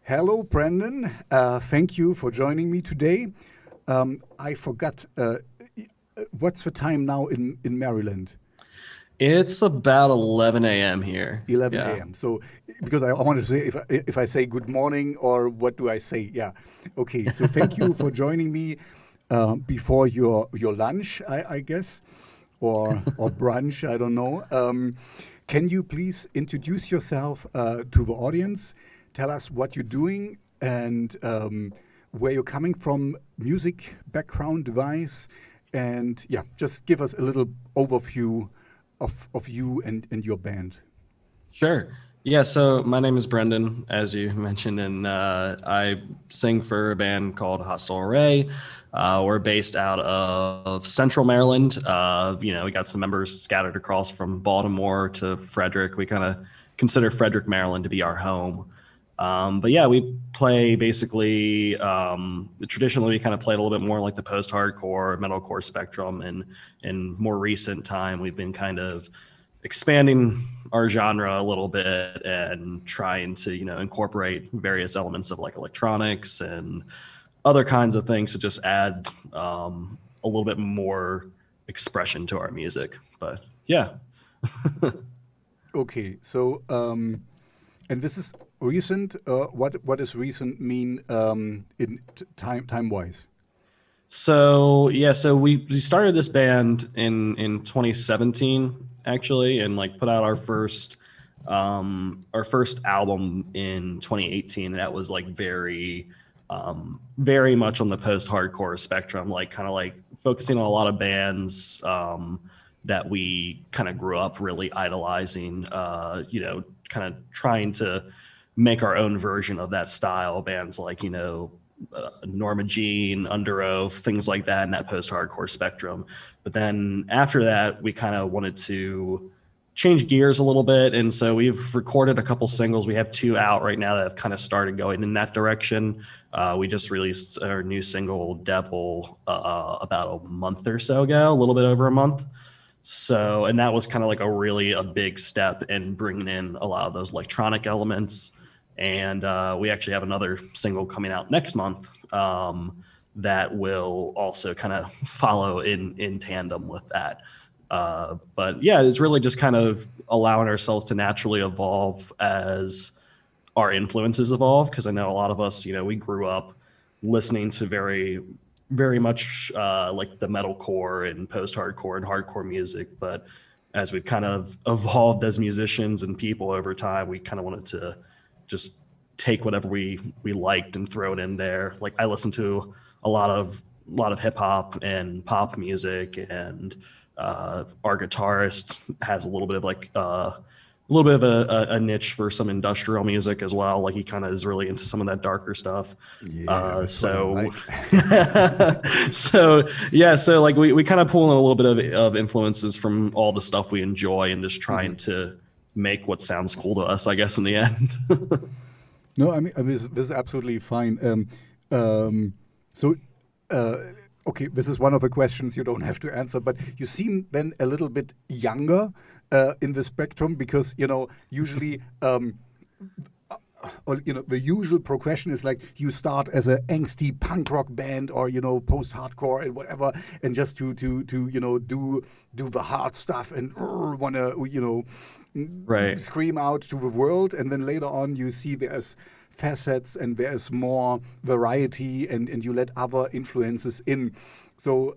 Hello, Brandon. Thank you for joining me today. I forgot, what's the time now in Maryland? It's about 11 a.m. here. 11 Yeah. a.m. So, because I want to say, if I say good morning or what do I say? Yeah. Okay. So, thank you for joining me before your lunch, I guess, or brunch. I don't know. Can you please introduce yourself to the audience? Tell us what you're doing and where you're coming from, music background, device, and yeah, just give us a little overview of you and your band. Sure. Yeah, so my name is Brendan, as you mentioned, and I sing for a band called Hostile Array. We're based out of Central Maryland. We got some members scattered across from Baltimore to Frederick. We kind of consider Frederick, Maryland to be our home. But yeah, we play basically, traditionally we kind of played a little bit more like the post-hardcore, metalcore spectrum. And in more recent time, we've been kind of expanding our genre a little bit and trying to, incorporate various elements of like electronics and other kinds of things to just add a little bit more expression to our music. But yeah. Okay, so and this is recent. What does recent mean in time wise? So we started this band in 2017 actually, and like put out our first album in 2018. That was like very much on the post-hardcore spectrum, like kind of like focusing on a lot of bands that we kind of grew up really idolizing, kind of trying to make our own version of that style. Bands like, Norma Jean, Under Oath, things like that in that post-hardcore spectrum. But then after that, we kind of wanted to change gears a little bit. And so we've recorded a couple singles. We have two out right now that have kind of started going in that direction. We just released our new single, Devil, about a month or so ago, a little bit over a month. So, and that was kind of like a big step in bringing in a lot of those electronic elements. And we actually have another single coming out next month that will also kind of follow in tandem with that. But yeah, it's really just kind of allowing ourselves to naturally evolve as our influences evolve. Because I know a lot of us, we grew up listening to very much like the metalcore and post-hardcore and hardcore music. But as we've kind of evolved as musicians and people over time, we kind of wanted to just take whatever we liked and throw it in there. Like I listen to a lot of hip hop and pop music, and our guitarist has a little bit of a niche for some industrial music as well. Like he kind of is really into some of that darker stuff. Yeah, that's what I So, like. so like we kind of pull in a little bit of influences from all the stuff we enjoy and just trying to make what sounds cool to us, I guess, in the end. No, I mean this is absolutely fine. So, okay, this is one of the questions you don't have to answer, but you seem then a little bit younger in the spectrum because usually. Or the usual progression is like you start as an angsty punk rock band or post hardcore and whatever, and just to do the hard stuff and want to Right. scream out to the world, and then later on you see there's facets and there's more variety, and you let other influences in. So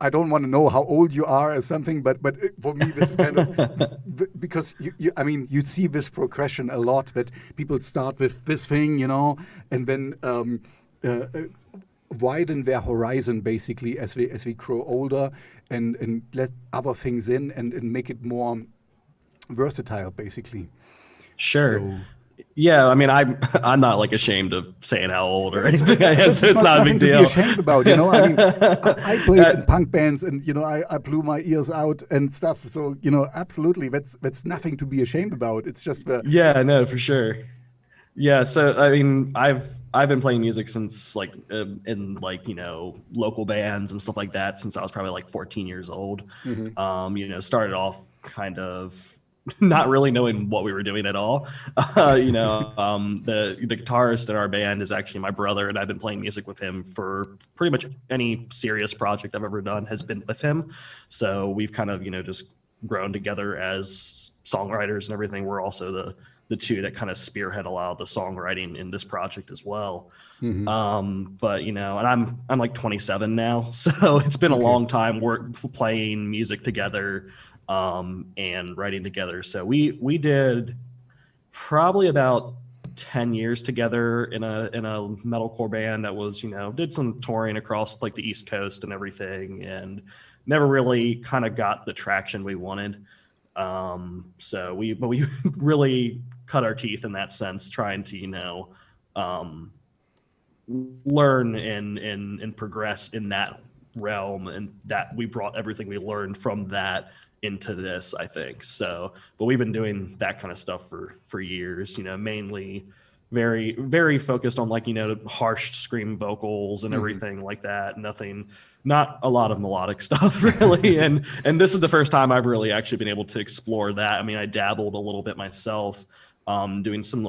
I don't want to know how old you are or something, but for me this is kind of because you see this progression a lot, that people start with this thing, and then widen their horizon basically as we grow older, and let other things in, and make it more versatile basically. Sure. So Yeah, I mean, I'm not like ashamed of saying how old or anything. this is It's not not a nothing big to be deal. ashamed about. I mean, I played in punk bands, and I blew my ears out and stuff. So absolutely, that's nothing to be ashamed about. It's just the Yeah, no, for sure. Yeah, so I mean, I've been playing music since like in like local bands and stuff like that since I was probably like 14 years old. Mhm. Started off kind of not really knowing what we were doing at all. The guitarist in our band is actually my brother, and I've been playing music with him for pretty much any serious project I've ever done has been with him. So we've kind of, just grown together as songwriters and everything. We're also the two that kind of spearhead a lot of the songwriting in this project as well. But and I'm like 27 now, so it's been a long time playing music together and writing together. So we did probably about 10 years together in a metalcore band that was, did some touring across like the East Coast and everything, and never really kind of got the traction we wanted. So we really cut our teeth in that sense, trying to, learn and progress in that realm, and that we brought everything we learned from that into this, I think. So, but we've been doing that kind of stuff for years, mainly very, very focused on like, harsh scream vocals and everything like that. Not a lot of melodic stuff really. And this is the first time I've really actually been able to explore that. I mean, I dabbled a little bit myself, doing some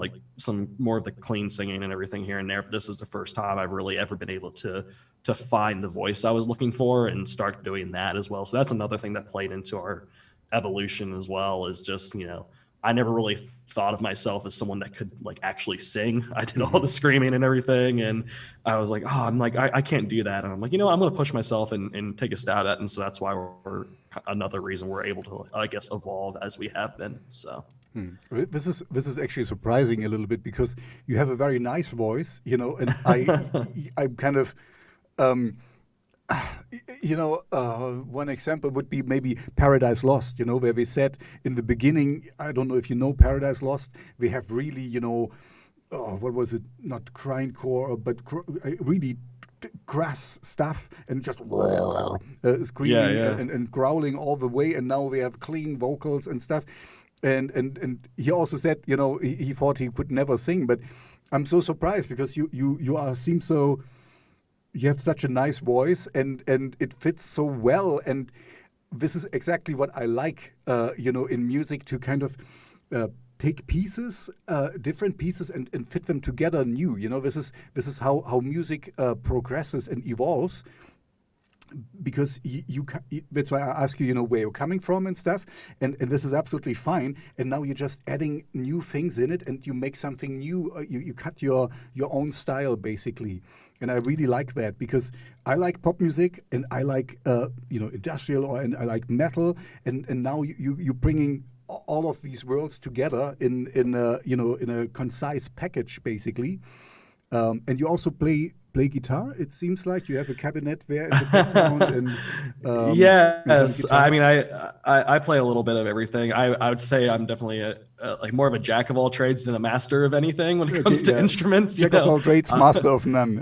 more of the clean singing and everything here and there. But this is the first time I've really ever been able to find the voice I was looking for and start doing that as well. So that's another thing that played into our evolution as well, is just, I never really thought of myself as someone that could like actually sing. I did all the screaming and everything. And I was like, I can't do that. And I'm like, I'm going to push myself and take a stab at it. And so that's why we're another reason we're able to, I guess, evolve as we have been. So. This is actually surprising a little bit, because you have a very nice voice, and I'm kind of, one example would be maybe Paradise Lost, where we said in the beginning, I don't know if you know Paradise Lost, we have really, what was it? Not grindcore, but really grass stuff, and just screaming and growling all the way. And now we have clean vocals and stuff. And he also said, he thought he could never sing, but I'm so surprised, because you have such a nice voice, and it fits so well. And this is exactly what I like, in music, to kind of take pieces, different pieces, and fit them together new. This is how music progresses and evolves. Because that's why I ask you, where you're coming from and stuff, and this is absolutely fine. And now you're just adding new things in it, and you make something new. You cut your own style basically, and I really like that, because I like pop music, and I like industrial, and I like metal, and now you're bringing all of these worlds together in a concise package basically. And you also play guitar. It seems like you have a cabinet there in the background. And yes, I mean, I play a little bit of everything. I would say I'm definitely like more of a jack of all trades than a master of anything when it comes to instruments. Jack of all trades, master of none.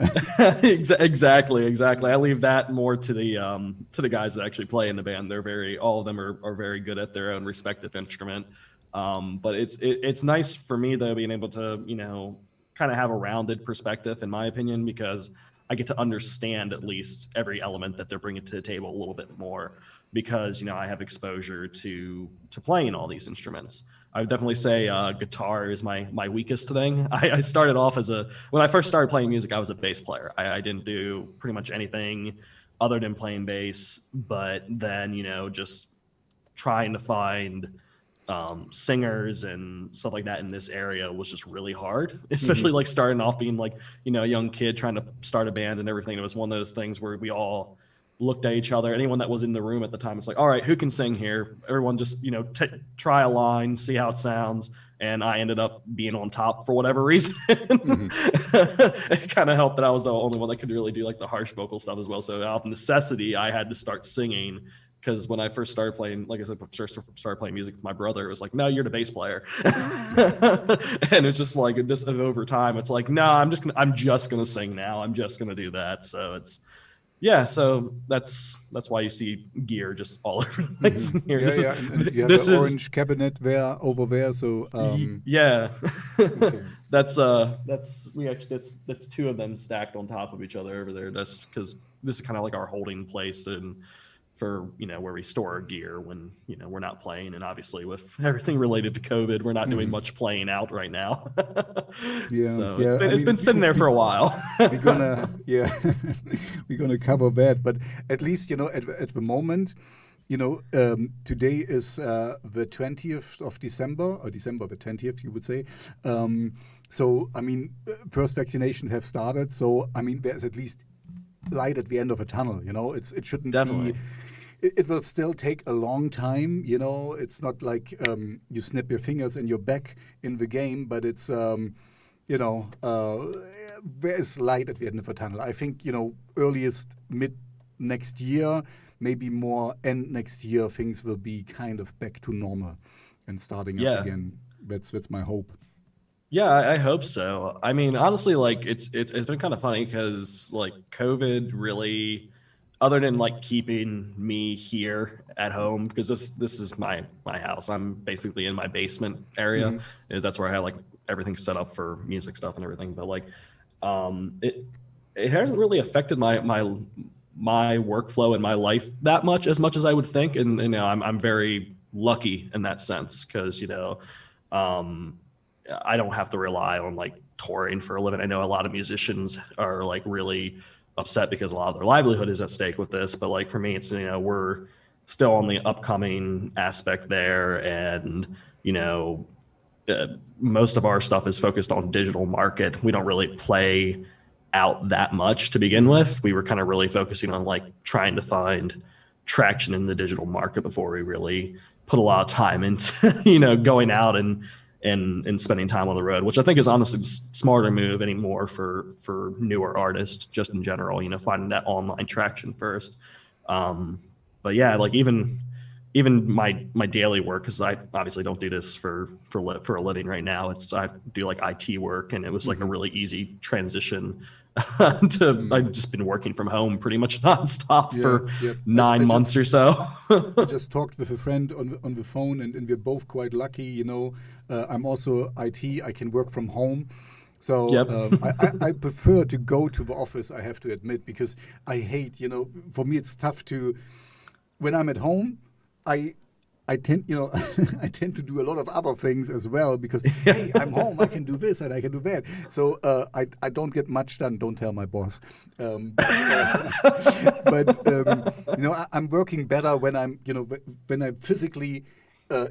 Exactly. I leave that more to the guys that actually play in the band. All of them are very good at their own respective instrument. But it's nice for me though, being able to kind of have a rounded perspective, in my opinion, because I get to understand at least every element that they're bringing to the table a little bit more, because I have exposure to playing all these instruments. I would definitely say guitar is my weakest thing. I started off when I first started playing music, I was a bass player. I didn't do pretty much anything other than playing bass, but then just trying to find singers and stuff like that in this area was just really hard, especially like starting off being like, a young kid trying to start a band and everything. It was one of those things where we all looked at each other. Anyone that was in the room at the time, it's like, all right, who can sing here? Everyone just, try a line, see how it sounds. And I ended up being on top for whatever reason. It kind of helped that I was the only one that could really do like the harsh vocal stuff as well. So out of necessity, I had to start singing. Because when I first started playing, like I said, first started playing music with my brother, it was like, no, you're the bass player. And it's just like, just over time, it's like, no, I'm just gonna sing now. I'm just gonna do that. So so that's why you see gear just all over the place here. And you have this orange cabinet over there. So okay. That's two of them stacked on top of each other over there. That's because this is kind of like our holding place and for, where we store our gear when, we're not playing. And obviously with everything related to COVID, we're not doing much playing out right now. Yeah, So yeah. it's been sitting there for a while. We're gonna, yeah, we're gonna cover that. But at least, at the moment, today is the 20th of December, or December the 20th, you would say. So, I mean, first vaccinations have started. So, I mean, there's at least light at the end of a tunnel. It shouldn't Definitely. be. It will still take a long time. It's not like you snap your fingers and you're back in the game, but it's there is light at the end of the tunnel. I think earliest mid next year, maybe more end next year, things will be kind of back to normal and starting up again. That's my hope. Yeah, I hope so. I mean, honestly, like it's been kind of funny because like COVID really, other than like keeping me here at home, because this is my house. I'm basically in my basement area. That's where I have like everything set up for music stuff and everything. But like, it hasn't really affected my workflow and my life that much as I would think. And I'm very lucky in that sense because I don't have to rely on like touring for a living. I know a lot of musicians are like really upset because a lot of their livelihood is at stake with this. But like for me, it's, we're still on the upcoming aspect there. And, most of our stuff is focused on digital market. We don't really play out that much to begin with. We were kind of really focusing on like trying to find traction in the digital market before we really put a lot of time into, going out and spending time on the road, which I think is honestly the smarter move anymore for newer artists, just in general, finding that online traction first. But yeah, like even my daily work, because I obviously don't do this for a living right now. I do like IT work, and it was like a really easy transition to I've just been working from home pretty much nonstop for 9 months or so. I just talked with a friend on the phone, and we're both quite lucky. I'm also IT. I can work from home. So I prefer to go to the office, I have to admit, because I hate, for me it's tough to, when I'm at home, I tend, I tend to do a lot of other things as well because, hey, I'm home, I can do this and I can do that. So I don't get much done. Don't tell my boss. I'm working better when I'm physically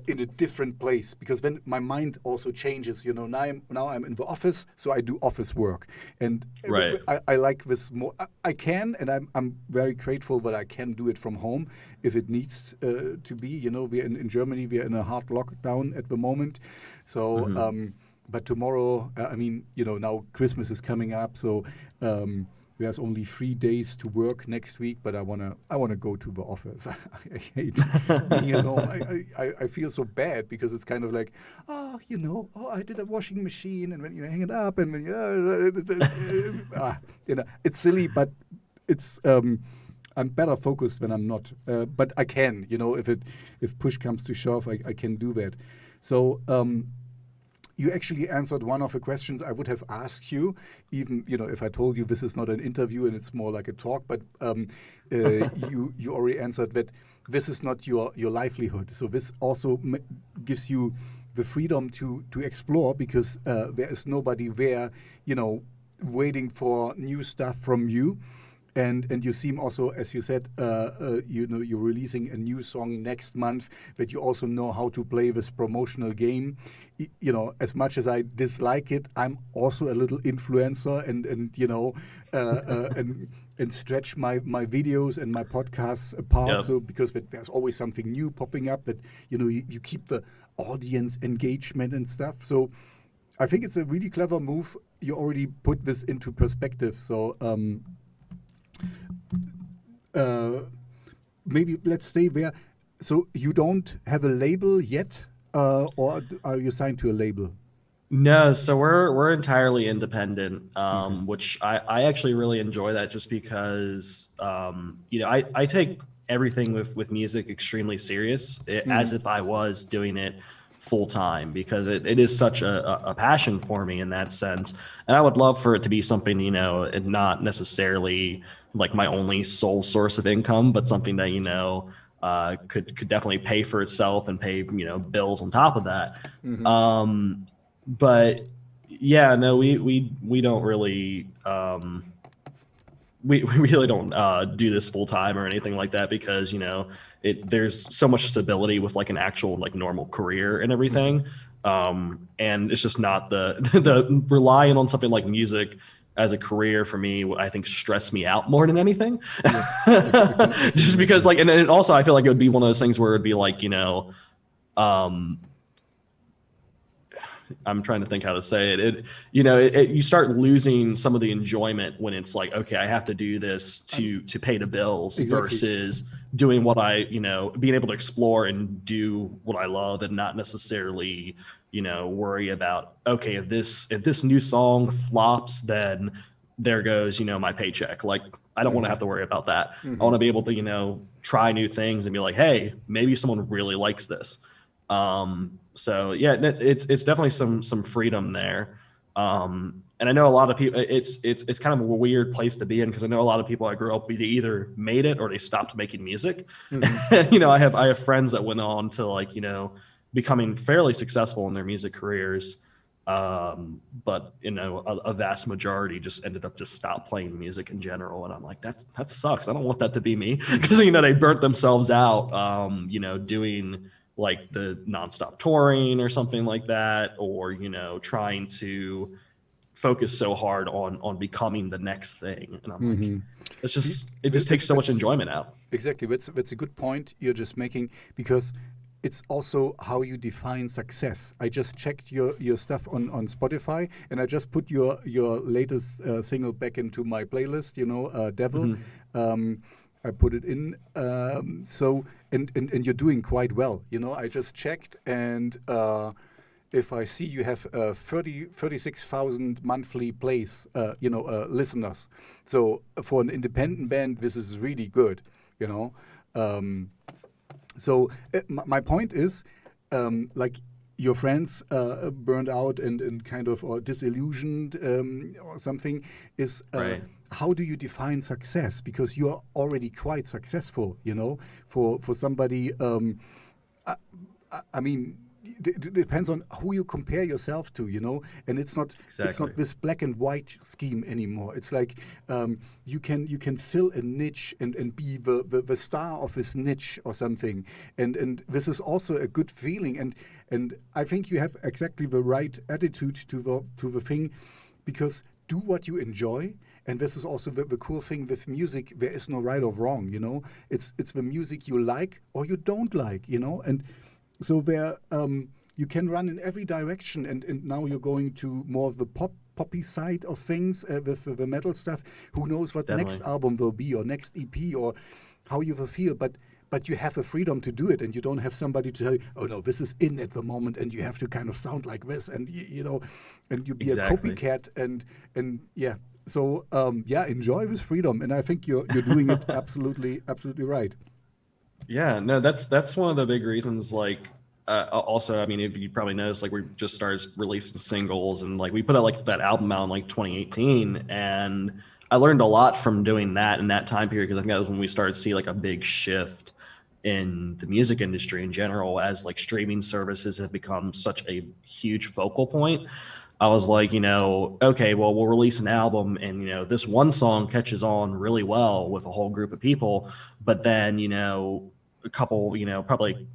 in a different place, because then my mind also changes. Now I'm in the office, so I do office work, and right. I like this more. I can, and I'm very grateful that I can do it from home if it needs to be. We're in Germany, we're in a hard lockdown at the moment, so but tomorrow, now Christmas is coming up, so. There's only 3 days to work next week, but I wanna go to the office. I hate being at home. I feel so bad because it's kind of like, I did a washing machine, and when you hang it up, and when it's silly, but it's I'm better focused when I'm not. But I can, if push comes to shove, I can do that. So. You actually answered one of the questions I would have asked you, even if I told you this is not an interview and it's more like a talk. But you already answered that this is not your livelihood. So this also gives you the freedom to explore, because there is nobody there, waiting for new stuff from you. And you seem also, as you said, you're releasing a new song next month, that you also know how to play this promotional game. As much as I dislike it, I'm also a little influencer, and stretch my videos and my podcasts apart. Yep. So because there's always something new popping up, that you keep the audience engagement and stuff. So I think it's a really clever move. You already put this into perspective. So. Maybe let's stay there. So you don't have a label yet, or are you signed to a label? No, so we're entirely independent, which I actually really enjoy that, just because I take everything with music extremely serious, as if I was doing it full time, because it is such a passion for me in that sense. And I would love for it to be something, you know, and not necessarily like my only sole source of income, but something that, you know, could definitely pay for itself and pay, you know, bills on top of that. But yeah, no, we don't really, we really don't do this full time or anything like that, because, you know, there's so much stability with like an actual like normal career and everything. And it's just not the relying on something like music as a career for me, I think stressed me out more than anything. Just because like, and also I feel like it would be one of those things where it'd be like, you know, I'm trying to think how to say it. You know, you start losing some of the enjoyment when it's like, okay, I have to do this to pay the bills, versus doing what I, you know, being able to explore and do what I love, and not necessarily, you know, worry about, okay, if this new song flops, then there goes, you know, my paycheck. Like, I don't want to have to worry about that. I want to be able to, you know, try new things and be like, hey, maybe someone really likes this. So yeah, it's definitely some freedom there. And I know a lot of people, it's kind of a weird place to be in, because I know a lot of people I grew up with, they either made it or they stopped making music. You know, I have friends that went on to, like, you know, becoming fairly successful in their music careers. But, you know, a vast majority just ended up just stop playing music in general. And I'm like, that sucks. I don't want that to be me, because, you know, they burnt themselves out, you know, doing like the nonstop touring or something like that, or, you know, trying to focus so hard on becoming the next thing. And I'm like, it just takes so much enjoyment out. Exactly. That's a good point you're just making, because it's also how you define success. I just checked your stuff on Spotify, and I just put your latest single back into my playlist, you know, Devil. I put it in. So and you're doing quite well. You know, I just checked, and if I see you have 36,000 monthly plays, you know, listeners. So for an independent band, this is really good. You know. So my point is, like, your friends burned out and kind of, or disillusioned or something, is Right. How do you define success? Because you're already quite successful, you know, for somebody. I mean, it depends on who you compare yourself to, you know, and it's not this black and white scheme anymore. It's like you can fill a niche and be the star of this niche or something, and this is also a good feeling, and I think you have exactly the right attitude to the thing, because do what you enjoy. And this is also the cool thing with music. There is no right or wrong, you know. It's the music you like or you don't like, you know. And so there, you can run in every direction. And now you're going to more of the poppy side of things with the metal stuff. Who knows what next album will be, or next EP, or how you will feel. But you have the freedom to do it, and you don't have somebody to tell you, oh no, this is in at the moment, and you have to kind of sound like this, and you know, and you be a copycat, and yeah. So yeah, enjoy this freedom, and I think you're doing it absolutely right. Yeah, no, that's one of the big reasons. Like, also, I mean, if you probably noticed, like, we just started releasing singles, and like we put out like that album out in like 2018, and I learned a lot from doing that in that time period, because I think that was when we started to see like a big shift in the music industry in general, as like streaming services have become such a huge focal point. I was like, you know, okay, well, we'll release an album, and, you know, this one song catches on really well with a whole group of people, but then, you know, a couple, you know, probably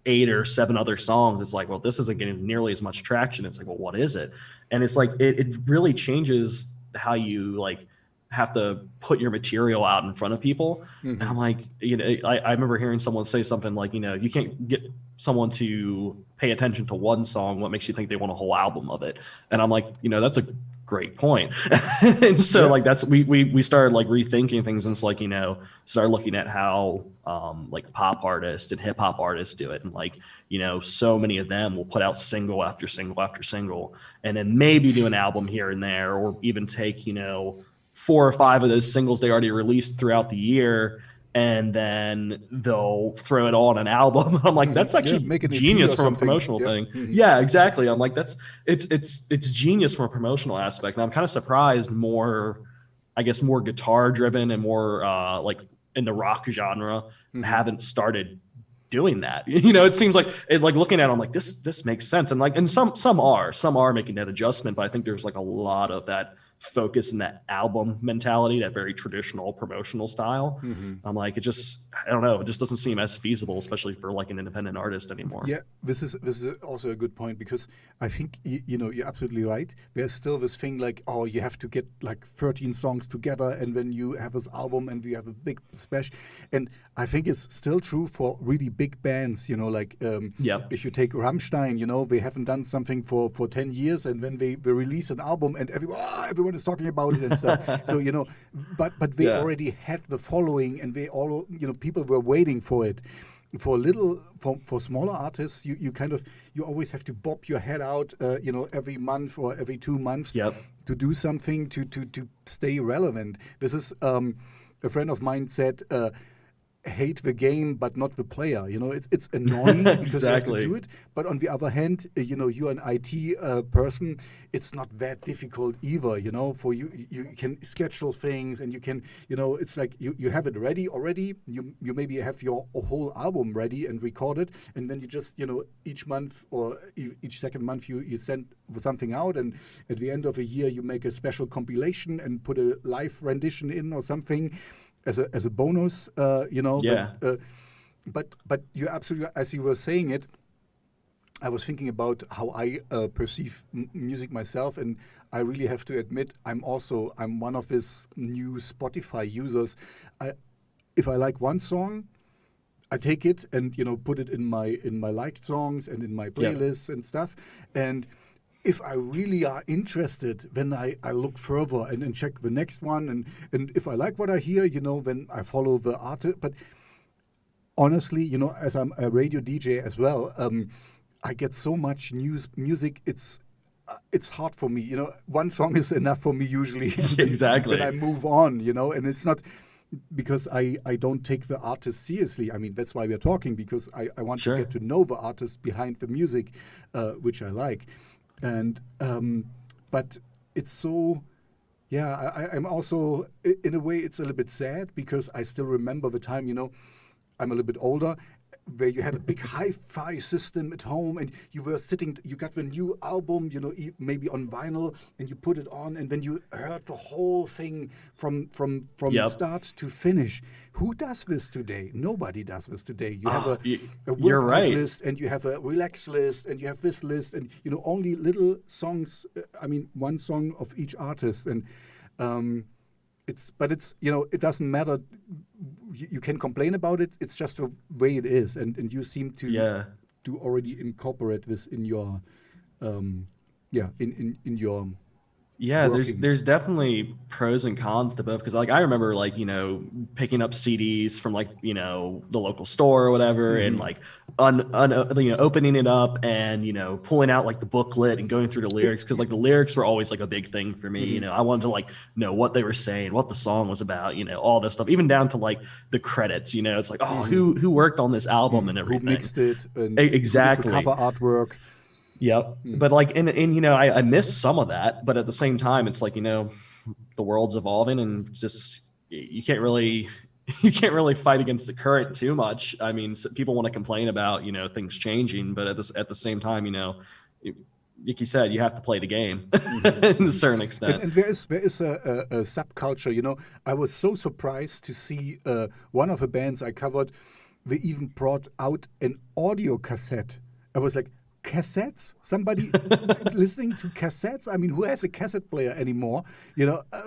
8 or 7 other songs, it's like, well, this isn't getting nearly as much traction. It's like, well, what is it? And it's like, it really changes how you like have to put your material out in front of people. And I'm like, you know, I remember hearing someone say something like, you know, if you can't get someone to pay attention to one song, what makes you think they want a whole album of it? And I'm like, you know, that's a great point. And so like that's we started like rethinking things, and it's like, you know, started looking at how like pop artists and hip hop artists do it, and like, you know, so many of them will put out single after single after single, and then maybe do an album here and there, or even take, you know, 4 or 5 of those singles they already released throughout the year and then they'll throw it on an album. I'm like, that's actually make an EP genius or from a something. promotional Yeah. thing. Yeah, exactly. I'm like, it's genius from a promotional aspect. And I'm kind of surprised more, I guess, more guitar driven and more like in the rock genre haven't started doing that. It seems like looking at it, I'm like, this makes sense. And some are making that adjustment, but I think there's like a lot of that focus in that album mentality, that very traditional promotional style. I'm like, I don't know, it just doesn't seem as feasible, especially for like an independent artist anymore. Yeah, this is also a good point, because I think you're absolutely right. There's still this thing like, oh, you have to get like 13 songs together, and then you have this album, and we have a big splash. And I think it's still true for really big bands. Like if you take Rammstein, they haven't done something for 10 years, and then they release an album, and everyone is talking about it and stuff. So but they already had the following, and they all people were waiting for it. For smaller artists, you always have to bob your head out every month or every 2 months to do something to stay relevant. This is a friend of mine said, hate the game but not the player. It's annoying because you have to do it, but on the other hand, you're an IT person. It's not that difficult either. For you can schedule things, and you can it's like you have it ready already. You maybe have your whole album ready and recorded, and then you just each month or each second month you send something out, and at the end of a year you make a special compilation and put a live rendition in or something as a bonus, Yeah. But you're absolutely, as you were saying it, I was thinking about how I perceive music myself, and I really have to admit I'm one of these new Spotify users. If I like one song, I take it and put it in my liked songs and in my playlists and stuff, and if I really are interested, then I look further and check the next one. And if I like what I hear, then I follow the artist. But honestly, as I'm a radio DJ as well, I get so much music. It's hard for me. One song is enough for me usually. Exactly. Then I move on, and it's not because I don't take the artist seriously. I mean, that's why we're talking, because I want to get to know the artist behind the music, which I like. And but it's so, I'm also, in a way, it's a little bit sad, because I still remember the time, I'm a little bit older, where you had a big hi-fi system at home, and you were sitting, you got the new album, maybe on vinyl, and you put it on, and then you heard the whole thing from start to finish. Who does this today? Nobody does this today. You have a workout list, and you have a relax list, and you have this list, and only little songs. One song of each artist, and it doesn't matter. You can complain about it. It's just the way it is, and you seem to already incorporate this in your in your there's definitely pros and cons to both, because I remember picking up CDs from the local store or whatever, and opening it up and pulling out the booklet and going through the lyrics, because the lyrics were always a big thing for me. I wanted to know what they were saying, what the song was about, all this stuff, even down to the credits. It's who worked on this album and everything, who mixed it, and exactly, the cover artwork. Yep. But I miss some of that, but at the same time, it's the world's evolving, and just you can't really fight against the current too much. I mean, people want to complain about things changing, but at the same time, like you said, you have to play the game to a certain extent. And there is a subculture. I was so surprised to see one of the bands I covered. They even brought out an audio cassette. I was like, cassettes? Somebody listening to cassettes? I mean, who has a cassette player anymore?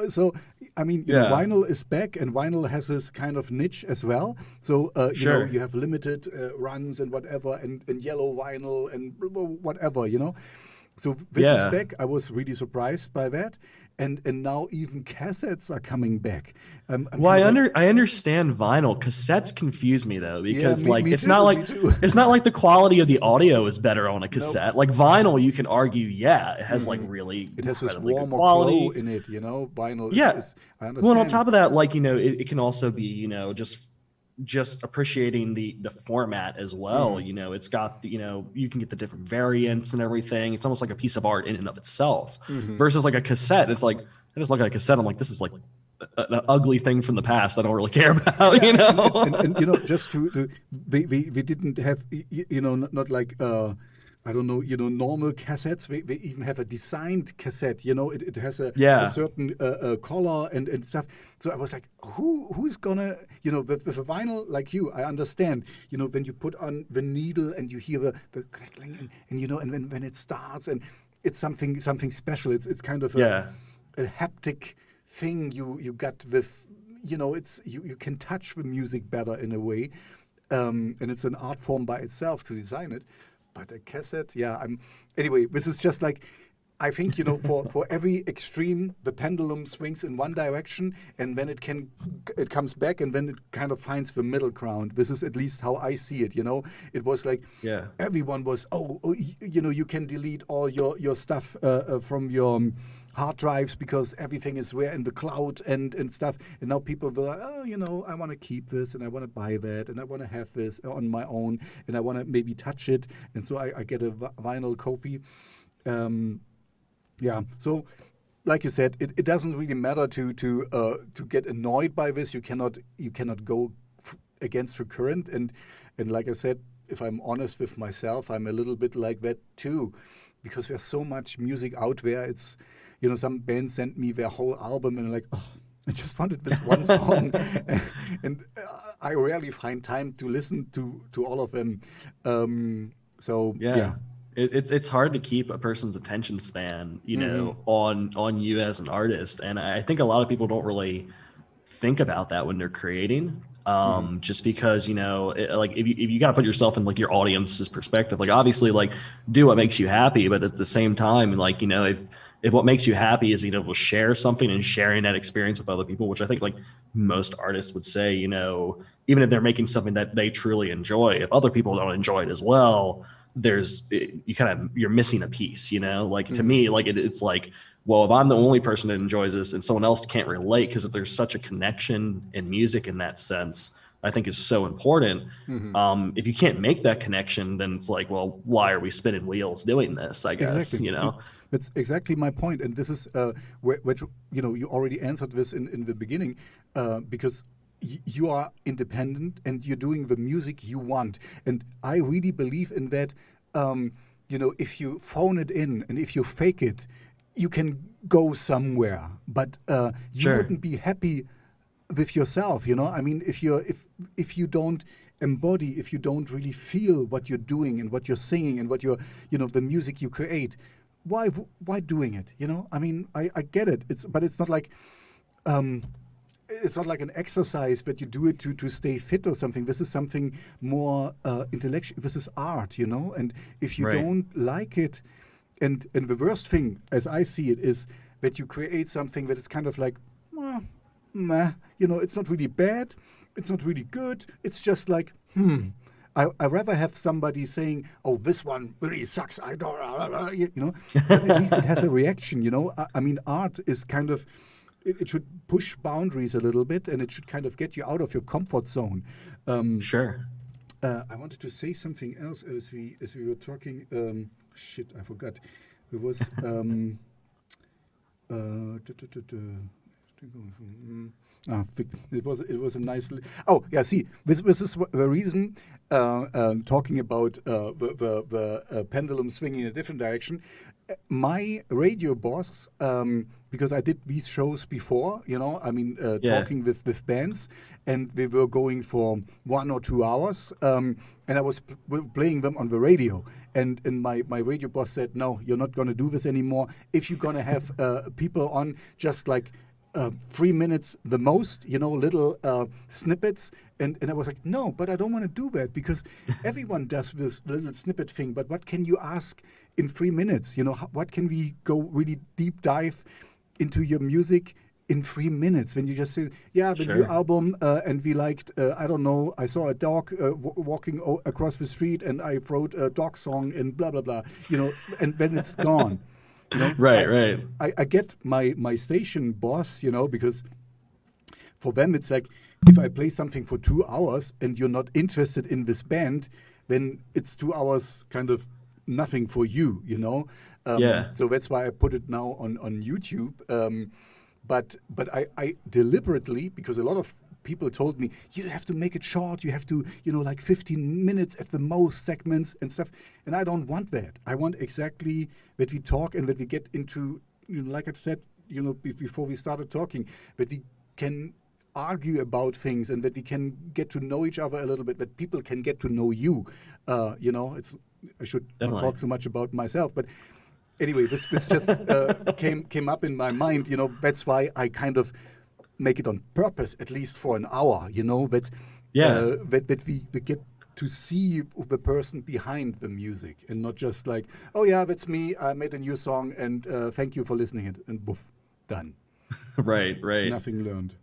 So I mean, vinyl is back, and vinyl has this kind of niche as well. So you have limited runs and whatever, and yellow vinyl and whatever. So this is back. I was really surprised by that. And now even cassettes are coming back. I understand vinyl. Cassettes confuse me though, because it's not like the quality of the audio is better on a cassette. Nope. Vinyl, you can argue, it has really it has this warmer quality glow in it. Vinyl. Yeah. I understand. Well, and on top of that, it can also be just just appreciating the format as well. You know, it's got the, you know, you can get the different variants and everything. It's almost like a piece of art in and of itself. Versus like a cassette. It's like, I just look at a cassette, I'm like, this is like an ugly thing from the past I don't really care about, you know. And you know, just to we didn't have you know, not like I don't know, you know, normal cassettes. We even have a designed cassette. You know, it has a certain color and stuff. So I was like, who's gonna, you know, with a vinyl like you, I understand. You know, when you put on the needle and you hear the crackling and you know, and when it starts, and it's something special. It's kind of a haptic thing you got with, you know, it's you can touch the music better in a way, and it's an art form by itself to design it. But a cassette, anyway, this is just like, I think, you know, for every extreme, the pendulum swings in one direction, and then it comes back, and then it kind of finds the middle ground. This is at least how I see it, you know. It was like everyone was, you know, you can delete all your stuff from your hard drives because everything is there in the cloud and stuff. And now people were like, oh, you know, I want to keep this and I want to buy that and I want to have this on my own and I want to maybe touch it. And so I get a vinyl copy. So like you said, it doesn't really matter to get annoyed by this. You cannot go against the current. And like I said, if I'm honest with myself, I'm a little bit like that too, because there's so much music out there. It's, you know, some bands sent me their whole album and I'm like, oh, I just wanted this one song. and I rarely find time to listen to all of them. It's hard to keep a person's attention span, you know, on you as an artist. And I think a lot of people don't really think about that when they're creating. Just because, you know, like if you got to put yourself in like your audience's perspective, like obviously like do what makes you happy, but at the same time, like, you know, if what makes you happy is being able to share something and sharing that experience with other people, which I think like most artists would say, you know, even if they're making something that they truly enjoy, if other people don't enjoy it as well, you're missing a piece, you know, like to me, like it's like, well, if I'm the only person that enjoys this and someone else can't relate, because there's such a connection in music in that sense, I think is so important. If you can't make that connection, then it's like, well, why are we spinning wheels doing this? I guess, exactly. You know, that's exactly my point. And this is which, you know, you already answered this in the beginning, because you are independent and you're doing the music you want. And I really believe in that. You know, if you phone it in and if you fake it, you can go somewhere, but you wouldn't be happy with yourself, you know. I mean, if you don't embody, if you don't really feel what you're doing and what you're singing and what you're, you know, the music you create, why doing it? You know, I mean, I get it. But it's not like it's not like an exercise that you do it to stay fit or something. This is something more intellectual. This is art, you know. And if you don't like it. And the worst thing, as I see it, is that you create something that is kind of like, meh, you know, it's not really bad, it's not really good, it's just like, I rather have somebody saying, oh, this one really sucks, I don't, you know, but at least it has a reaction, you know. I mean, art is kind of, it should push boundaries a little bit, and it should kind of get you out of your comfort zone. I wanted to say something else as we were talking. Shit, I forgot. It was it was a nice. See, this is the reason. Talking about the pendulum swinging in a different direction. My radio boss, because I did these shows before, you know, I mean, talking with bands, and we were going for 1 or 2 hours, and I was playing them on the radio, and my radio boss said, no, you're not going to do this anymore. If you're going to have people on, just like 3 minutes the most, you know, little snippets. And I was like, no, but I don't want to do that, because everyone does this little snippet thing. But what can you ask in 3 minutes? You know, what can we go really deep dive into your music in 3 minutes? When you just say, the new album, and we liked, I don't know, I saw a dog walking across the street and I wrote a dog song and blah, blah, blah, you know, and then it's gone. You know? Right. I get my station boss, you know, because for them it's like, if I play something for 2 hours and you're not interested in this band, then it's 2 hours kind of nothing for you, you know. Yeah. So that's why I put it now on YouTube. But I deliberately, because a lot of people told me, you have to make it short, you have to, like 15 minutes at the most segments and stuff. And I don't want that. I want exactly that we talk and that we get into, like I said, before we started talking, that we can argue about things and that we can get to know each other a little bit, that people can get to know you. I should not talk so much about myself, but anyway, this just came up in my mind. That's why I kind of make it on purpose, at least for an hour. That we get to see the person behind the music and not just like, oh yeah, that's me. I made a new song and thank you for listening, and boof, done. Right. Nothing learned.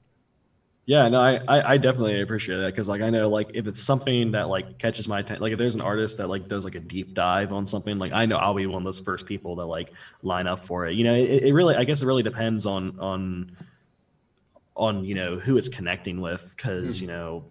Yeah, no, I definitely appreciate that, because like I know, like if it's something that like catches my attention, like if there's an artist that like does like a deep dive on something, like I know I'll be one of those first people that like line up for it. It really, I guess it really depends on who it's connecting with, because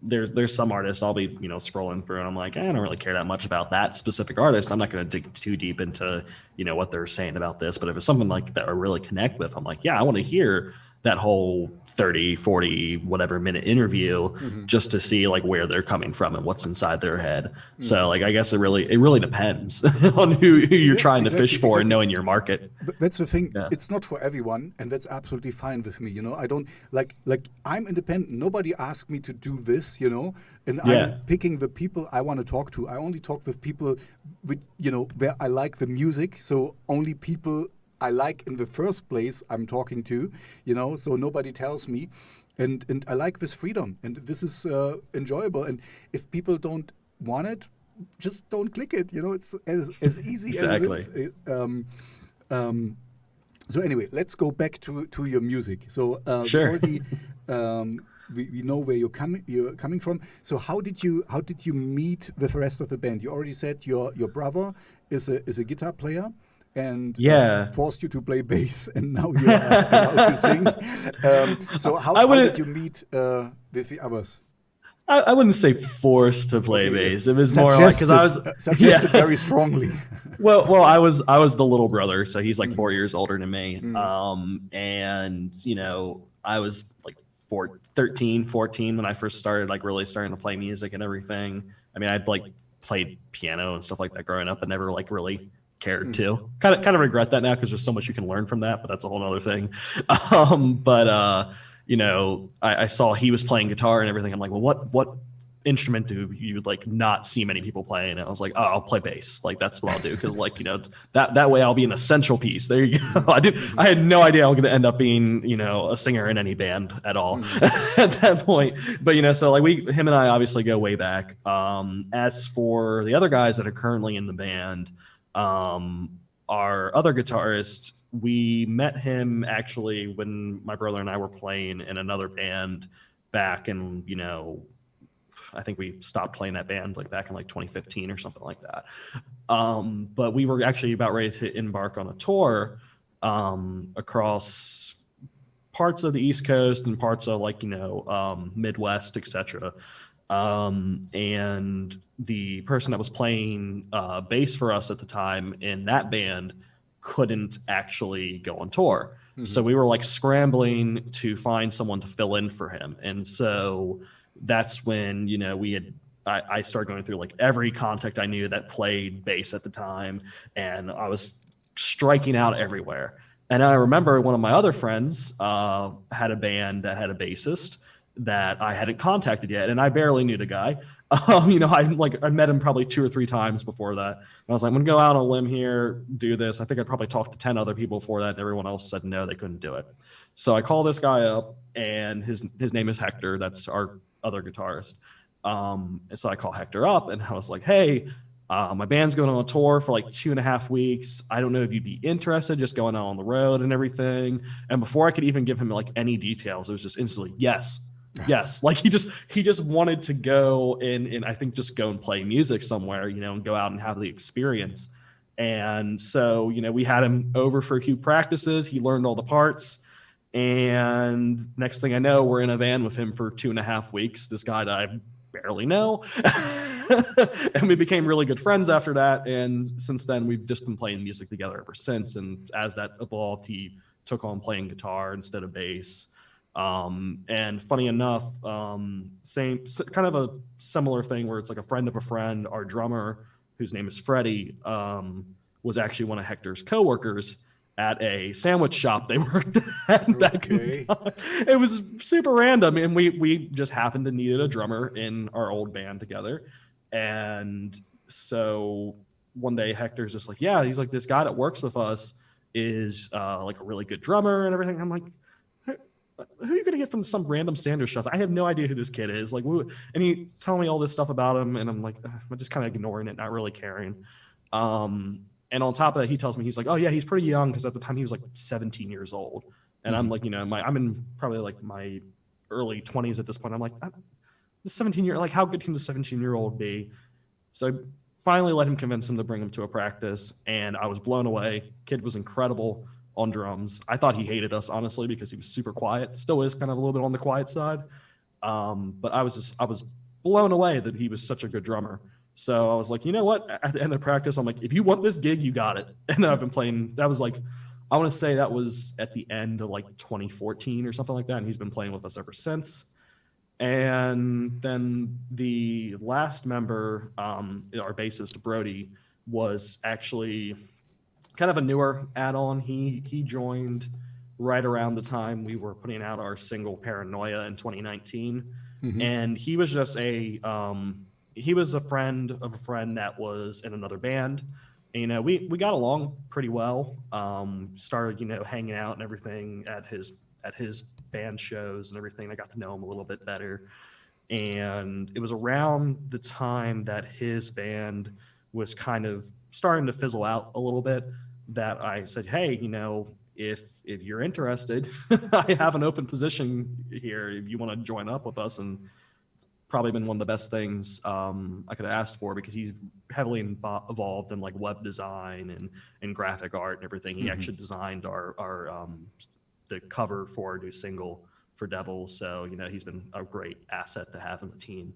there's some artists I'll be scrolling through and I'm like, I don't really care that much about that specific artist. I'm not going to dig too deep into what they're saying about this. But if it's something like that I really connect with, I'm like, yeah, I want to hear that whole 30, 40, whatever minute interview just to see like where they're coming from and what's inside their head. So like, I guess it really depends on who you're trying to fish for and knowing your market. That's the thing. Yeah. It's not for everyone, and that's absolutely fine with me. I don't like I'm independent. Nobody asked me to do this, and I'm picking the people I want to talk to. I only talk with people with, where I like the music. So only people I like in the first place I'm talking to, so nobody tells me. And I like this freedom, and this is enjoyable. And if people don't want it, just don't click it. It's as easy exactly. as it is. So anyway, let's go back to your music. So sure. We know where you're coming from. So how did you meet with the rest of the band? You already said your brother is a guitar player and forced you to play bass, and now you're allowed to sing. So how did you meet with the others? I wouldn't say forced to play bass. It was more like, because I was suggested very strongly. Well, I was the little brother, so he's like 4 years older than me. And I was like 13, 14 when I first started like really starting to play music and everything. I mean, I'd like played piano and stuff like that growing up, and never like really cared to. Kind of regret that now, because there's so much you can learn from that, but that's a whole other thing. I saw he was playing guitar and everything. I'm like, well, what instrument do you like not see many people playing? And I was like, oh, I'll play bass. Like that's what I'll do, because like that way I'll be an essential piece. There you go. I had no idea I was going to end up being a singer in any band at all at that point. But so like him and I obviously go way back. As for the other guys that are currently in the band, our other guitarist, we met him actually when my brother and I were playing in another band back in, I think we stopped playing that band like back in like 2015 or something like that. But we were actually about ready to embark on a tour across parts of the East Coast and parts of like, Midwest, etc. And the person that was playing bass for us at the time in that band couldn't actually go on tour. So we were like scrambling to find someone to fill in for him. And so that's when, I started going through like every contact I knew that played bass at the time. And I was striking out everywhere. And I remember one of my other friends had a band that had a bassist that I hadn't contacted yet, and I barely knew the guy. I met him probably 2 or 3 times before that. And I was like, I'm gonna go out on a limb here, do this. I think I probably talked to 10 other people before that, and everyone else said no, they couldn't do it. So I call this guy up, and his name is Hector. That's our other guitarist. And so I call Hector up, and I was like, hey, my band's going on a tour for like 2.5 weeks. I don't know if you'd be interested, just going out on the road and everything. And before I could even give him like any details, it was just instantly, yes. Like he just wanted to go and I think just go and play music somewhere, and go out and have the experience. And so, we had him over for a few practices. He learned all the parts, And next thing I know, we're in a van with him for 2.5 weeks. This guy that I barely know. And we became really good friends after that. And since then, we've just been playing music together ever since. And as that evolved, he took on playing guitar instead of bass. And funny enough, same kind of a similar thing where it's like a friend of a friend. Our drummer, whose name is Freddie, was actually one of Hector's coworkers at a sandwich shop they worked at back in the time. It was super random, and we just happened to needed a drummer in our old band together. And so one day Hector's just like, yeah, he's like, this guy that works with us is like a really good drummer and everything. I'm like, who are you gonna get from some random sandwich shop? I have no idea who this kid is. Like, and he's telling me all this stuff about him, and I'm like, I'm just kind of ignoring it, not really caring. And on top of that, he tells me, he's like, oh yeah, he's pretty young, because at the time he was like 17 years old. And I'm like, I'm in probably like my early 20s at this point. I'm like, the 17-year, like, how good can the 17-year-old be? So I finally let him convince him to bring him to a practice, and I was blown away. Kid was incredible on drums. I thought he hated us, honestly, because he was super quiet. Still is kind of a little bit on the quiet side. But I was blown away that he was such a good drummer. So I was like, you know what? At the end of practice, I'm like, if you want this gig, you got it. And then I've been playing. That was like, I want to say that was at the end of like 2014 or something like that. And he's been playing with us ever since. And then the last member, our bassist, Brody, was actually kind of a newer add-on. He joined right around the time we were putting out our single Paranoia in 2019. Mm-hmm. And he was just he was a friend of a friend that was in another band. And, we got along pretty well. Started, hanging out and everything at his band shows and everything. I got to know him a little bit better. And it was around the time that his band was kind of starting to fizzle out a little bit that I said, hey, if you're interested, I have an open position here if you want to join up with us. And probably been one of the best things I could have asked for, because he's heavily involved in like web design and graphic art and everything. He actually designed our the cover for our new single for Devil. So, he's been a great asset to have in the team.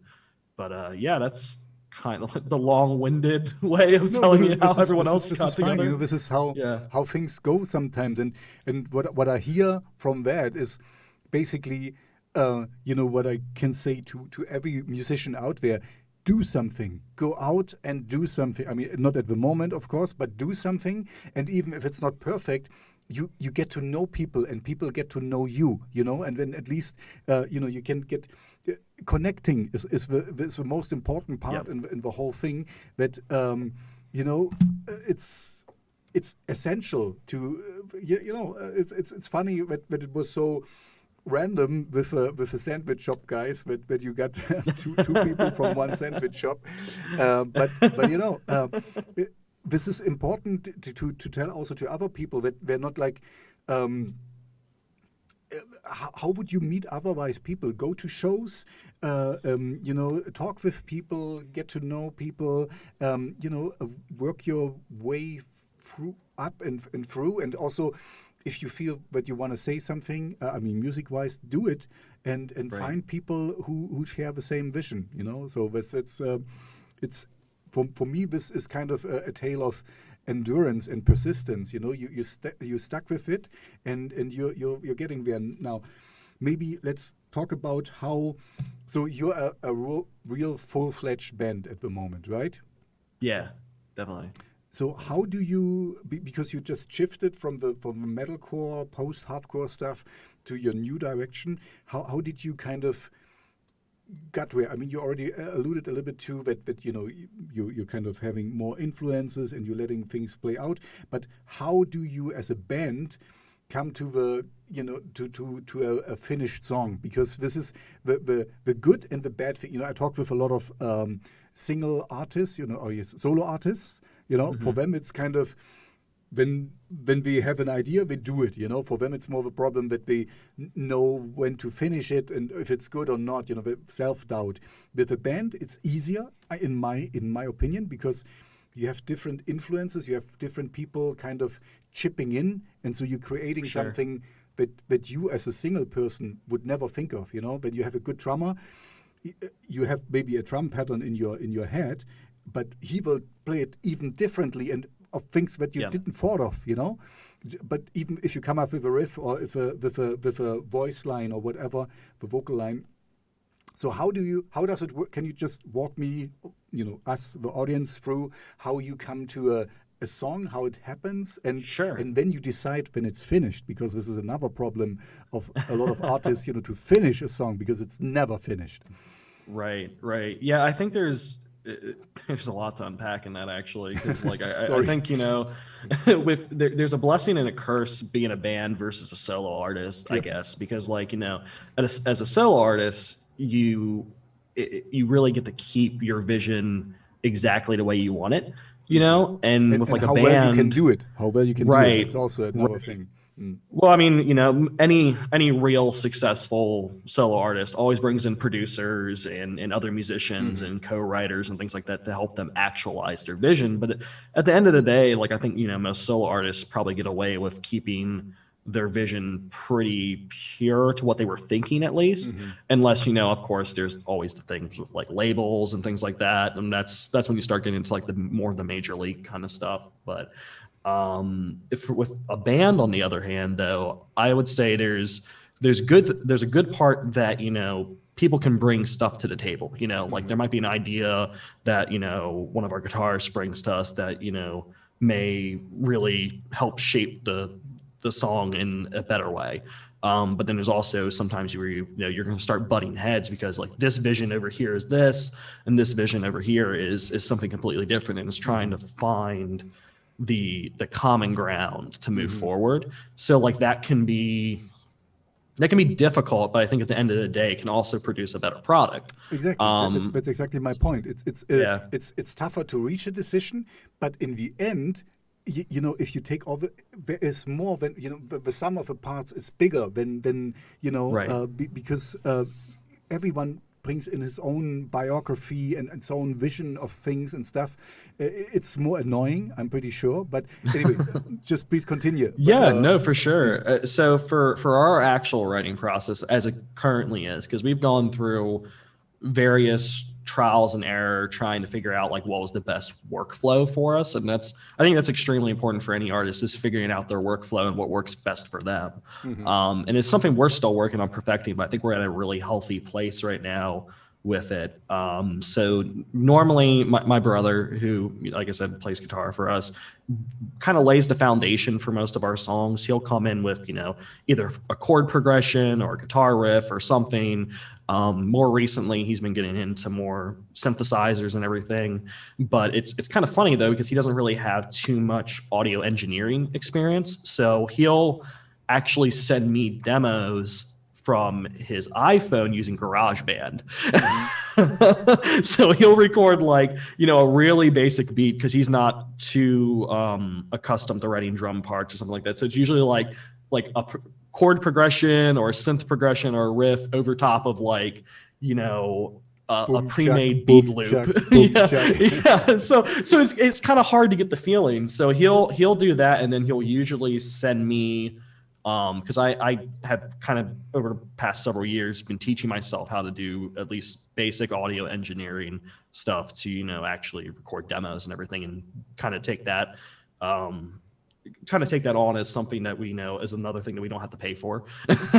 But yeah, that's kind of like the long-winded way of telling you how everyone else got together. This is how things go sometimes. And what I hear from that is basically, what I can say to every musician out there: do something. Go out and do something. I mean, not at the moment, of course, but do something. And even if it's not perfect, you get to know people, and people get to know you, and then at least, you can get connecting is the most important part in the whole thing. That, it's essential to, it's funny that it was so random with a sandwich shop, guys, that you got two people from one sandwich shop, but this is important to tell also to other people that they're not like, how would you meet otherwise people? Go to shows, talk with people, get to know people, work your way through up and through, and also, if you feel that you want to say something, music-wise, do it, and right. Find people who share the same vision. So it's for me, this is kind of a tale of endurance and persistence. You stuck with it, and you're getting there now. Maybe let's talk about how. So you're a real full-fledged band at the moment, right? Yeah, definitely. So how do you, because you just shifted from the metalcore, post-hardcore stuff to your new direction, how did you kind of got where? I mean, you already alluded a little bit to that you're kind of having more influences and you're letting things play out. But how do you, as a band, come to the a finished song? Because this is the good and the bad thing. I talk with a lot of single artists, solo artists. For them it's kind of, when they have an idea, they do it. For them it's more of a problem that they know when to finish it and if it's good or not. The self-doubt. With a band, it's easier, in my opinion, because you have different influences, you have different people kind of chipping in, and so you're creating something that you as a single person would never think of. When you have a good drummer, you have maybe a drum pattern in your head, but he will play it even differently and of things that you didn't thought of. But even if you come up with a riff or with a voice line or whatever, the vocal line. So how does it work? Can you just walk me, us, the audience, through how you come to a song, how it happens, and Sure. And then you decide when it's finished, because this is another problem of a lot of artists, to finish a song because it's never finished. Right. Yeah, I think there's a lot to unpack in that, actually, because like I think there's a blessing and a curse being a band versus a solo artist, I guess, because like as a solo artist, you really get to keep your vision exactly the way you want it, and with like a band, how well you can do it, right, it's also another thing. Well, I mean, any real successful solo artist always brings in producers and other musicians and co-writers and things like that to help them actualize their vision. But at the end of the day, like I think, most solo artists probably get away with keeping their vision pretty pure to what they were thinking, at least, unless, of course, there's always the things with like labels and things like that. And that's when you start getting into like the more of the major league kind of stuff. But if with a band, on the other hand, though, I would say there's a good part that people can bring stuff to the table. Like there might be an idea that one of our guitarists brings to us that may really help shape the song in a better way. But then there's also sometimes where you're going to start butting heads because like this vision over here is this, and this vision over here is something completely different, and it's trying to find the common ground to move forward. So like that can be difficult, but I think at the end of the day it can also produce a better product. Exactly. That's exactly my point. It's tougher to reach a decision, but in the end, if you take all there is more than the sum of the parts is bigger than right. Because everyone brings in his own biography and his own vision of things and stuff. It's more annoying, I'm pretty sure. But anyway, just please continue. Yeah, no, for sure. So for our actual writing process, as it currently is, because we've gone through various trials and error trying to figure out like what was the best workflow for us, and I think that's extremely important for any artist, is figuring out their workflow and what works best for them. And it's something we're still working on perfecting, but I think we're at a really healthy place right now with it. So normally my brother, who, like I said, plays guitar for us, kind of lays the foundation for most of our songs. He'll come in with, either a chord progression or a guitar riff or something. More recently, he's been getting into more synthesizers and everything. But it's kind of funny, though, because he doesn't really have too much audio engineering experience. So he'll actually send me demos from his iPhone using GarageBand. So he'll record like, a really basic beat because he's not too accustomed to writing drum parts or something like that. So it's usually like a chord progression or a synth progression or a riff over top of like, a pre-made beat loop. Yeah. So it's kind of hard to get the feeling. So he'll do that, and then he'll usually send me, because I have kind of over the past several years been teaching myself how to do at least basic audio engineering stuff to actually record demos and everything, and kind of take that on as something that we know is another thing that we don't have to pay for.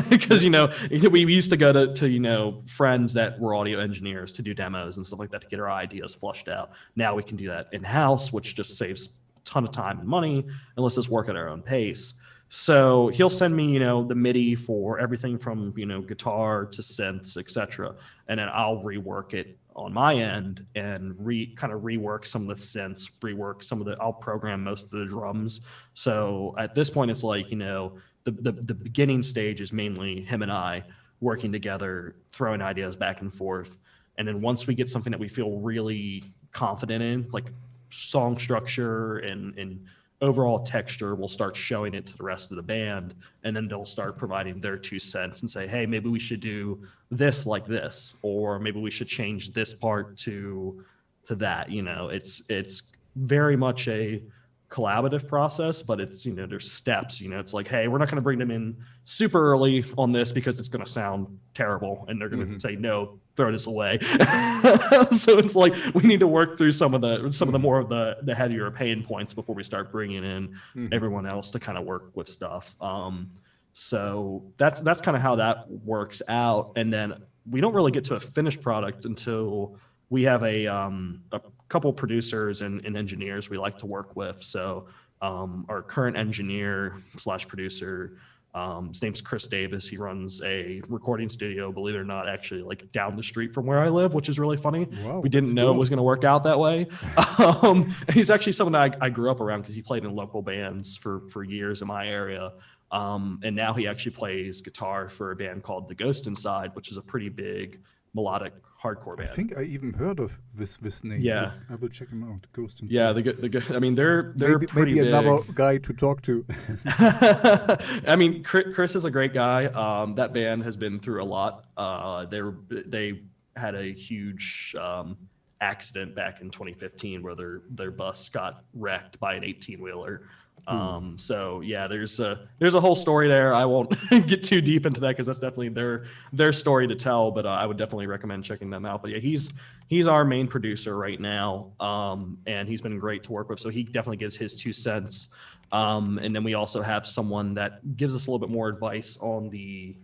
Because we used to go to friends that were audio engineers to do demos and stuff like that to get our ideas flushed out. Now we can do that in-house, which just saves a ton of time and money and lets us work at our own pace. So he'll send me, the MIDI for everything from, guitar to synths, etc. And then I'll rework it on my end and rework some of the synths, I'll program most of the drums. So at this point, it's like, the beginning stage is mainly him and I working together, throwing ideas back and forth. And then once we get something that we feel really confident in, like song structure and overall texture, we'll start showing it to the rest of the band, and then they'll start providing their 2 cents and say, hey, maybe we should do this like this, or maybe we should change this part to that. It's very much a collaborative process, but it's, there's steps, it's like, hey, we're not going to bring them in super early on this because it's going to sound terrible and they're going to say, no, throw this away. So it's like, we need to work through some of the more of the heavier pain points before we start bringing in everyone else to kind of work with stuff. So that's kind of how that works out. And then we don't really get to a finished product until we have a couple producers and engineers we like to work with. So our current engineer / producer, his name's Chris Davis. He runs a recording studio, believe it or not, actually like down the street from where I live, which is really funny. Wow, we didn't know it was going to work out that way. He's actually someone that I grew up around because he played in local bands for years in my area. And now he actually plays guitar for a band called The Ghost Inside, which is a pretty big melodic hardcore band. I think I even heard of this name. Yeah, I will check him out. Ghost Inside. Yeah, the I mean, they're pretty maybe big. Another guy to talk to. I mean, Chris is a great guy. That band has been through a lot. They had a huge accident back in 2015 where their bus got wrecked by an 18-wheeler. So yeah, there's a whole story there. I won't get too deep into that because that's definitely their story to tell, but I would definitely recommend checking them out. But yeah, he's our main producer right now. And he's been great to work with. So he definitely gives his 2 cents. And then we also have someone that gives us a little bit more advice on the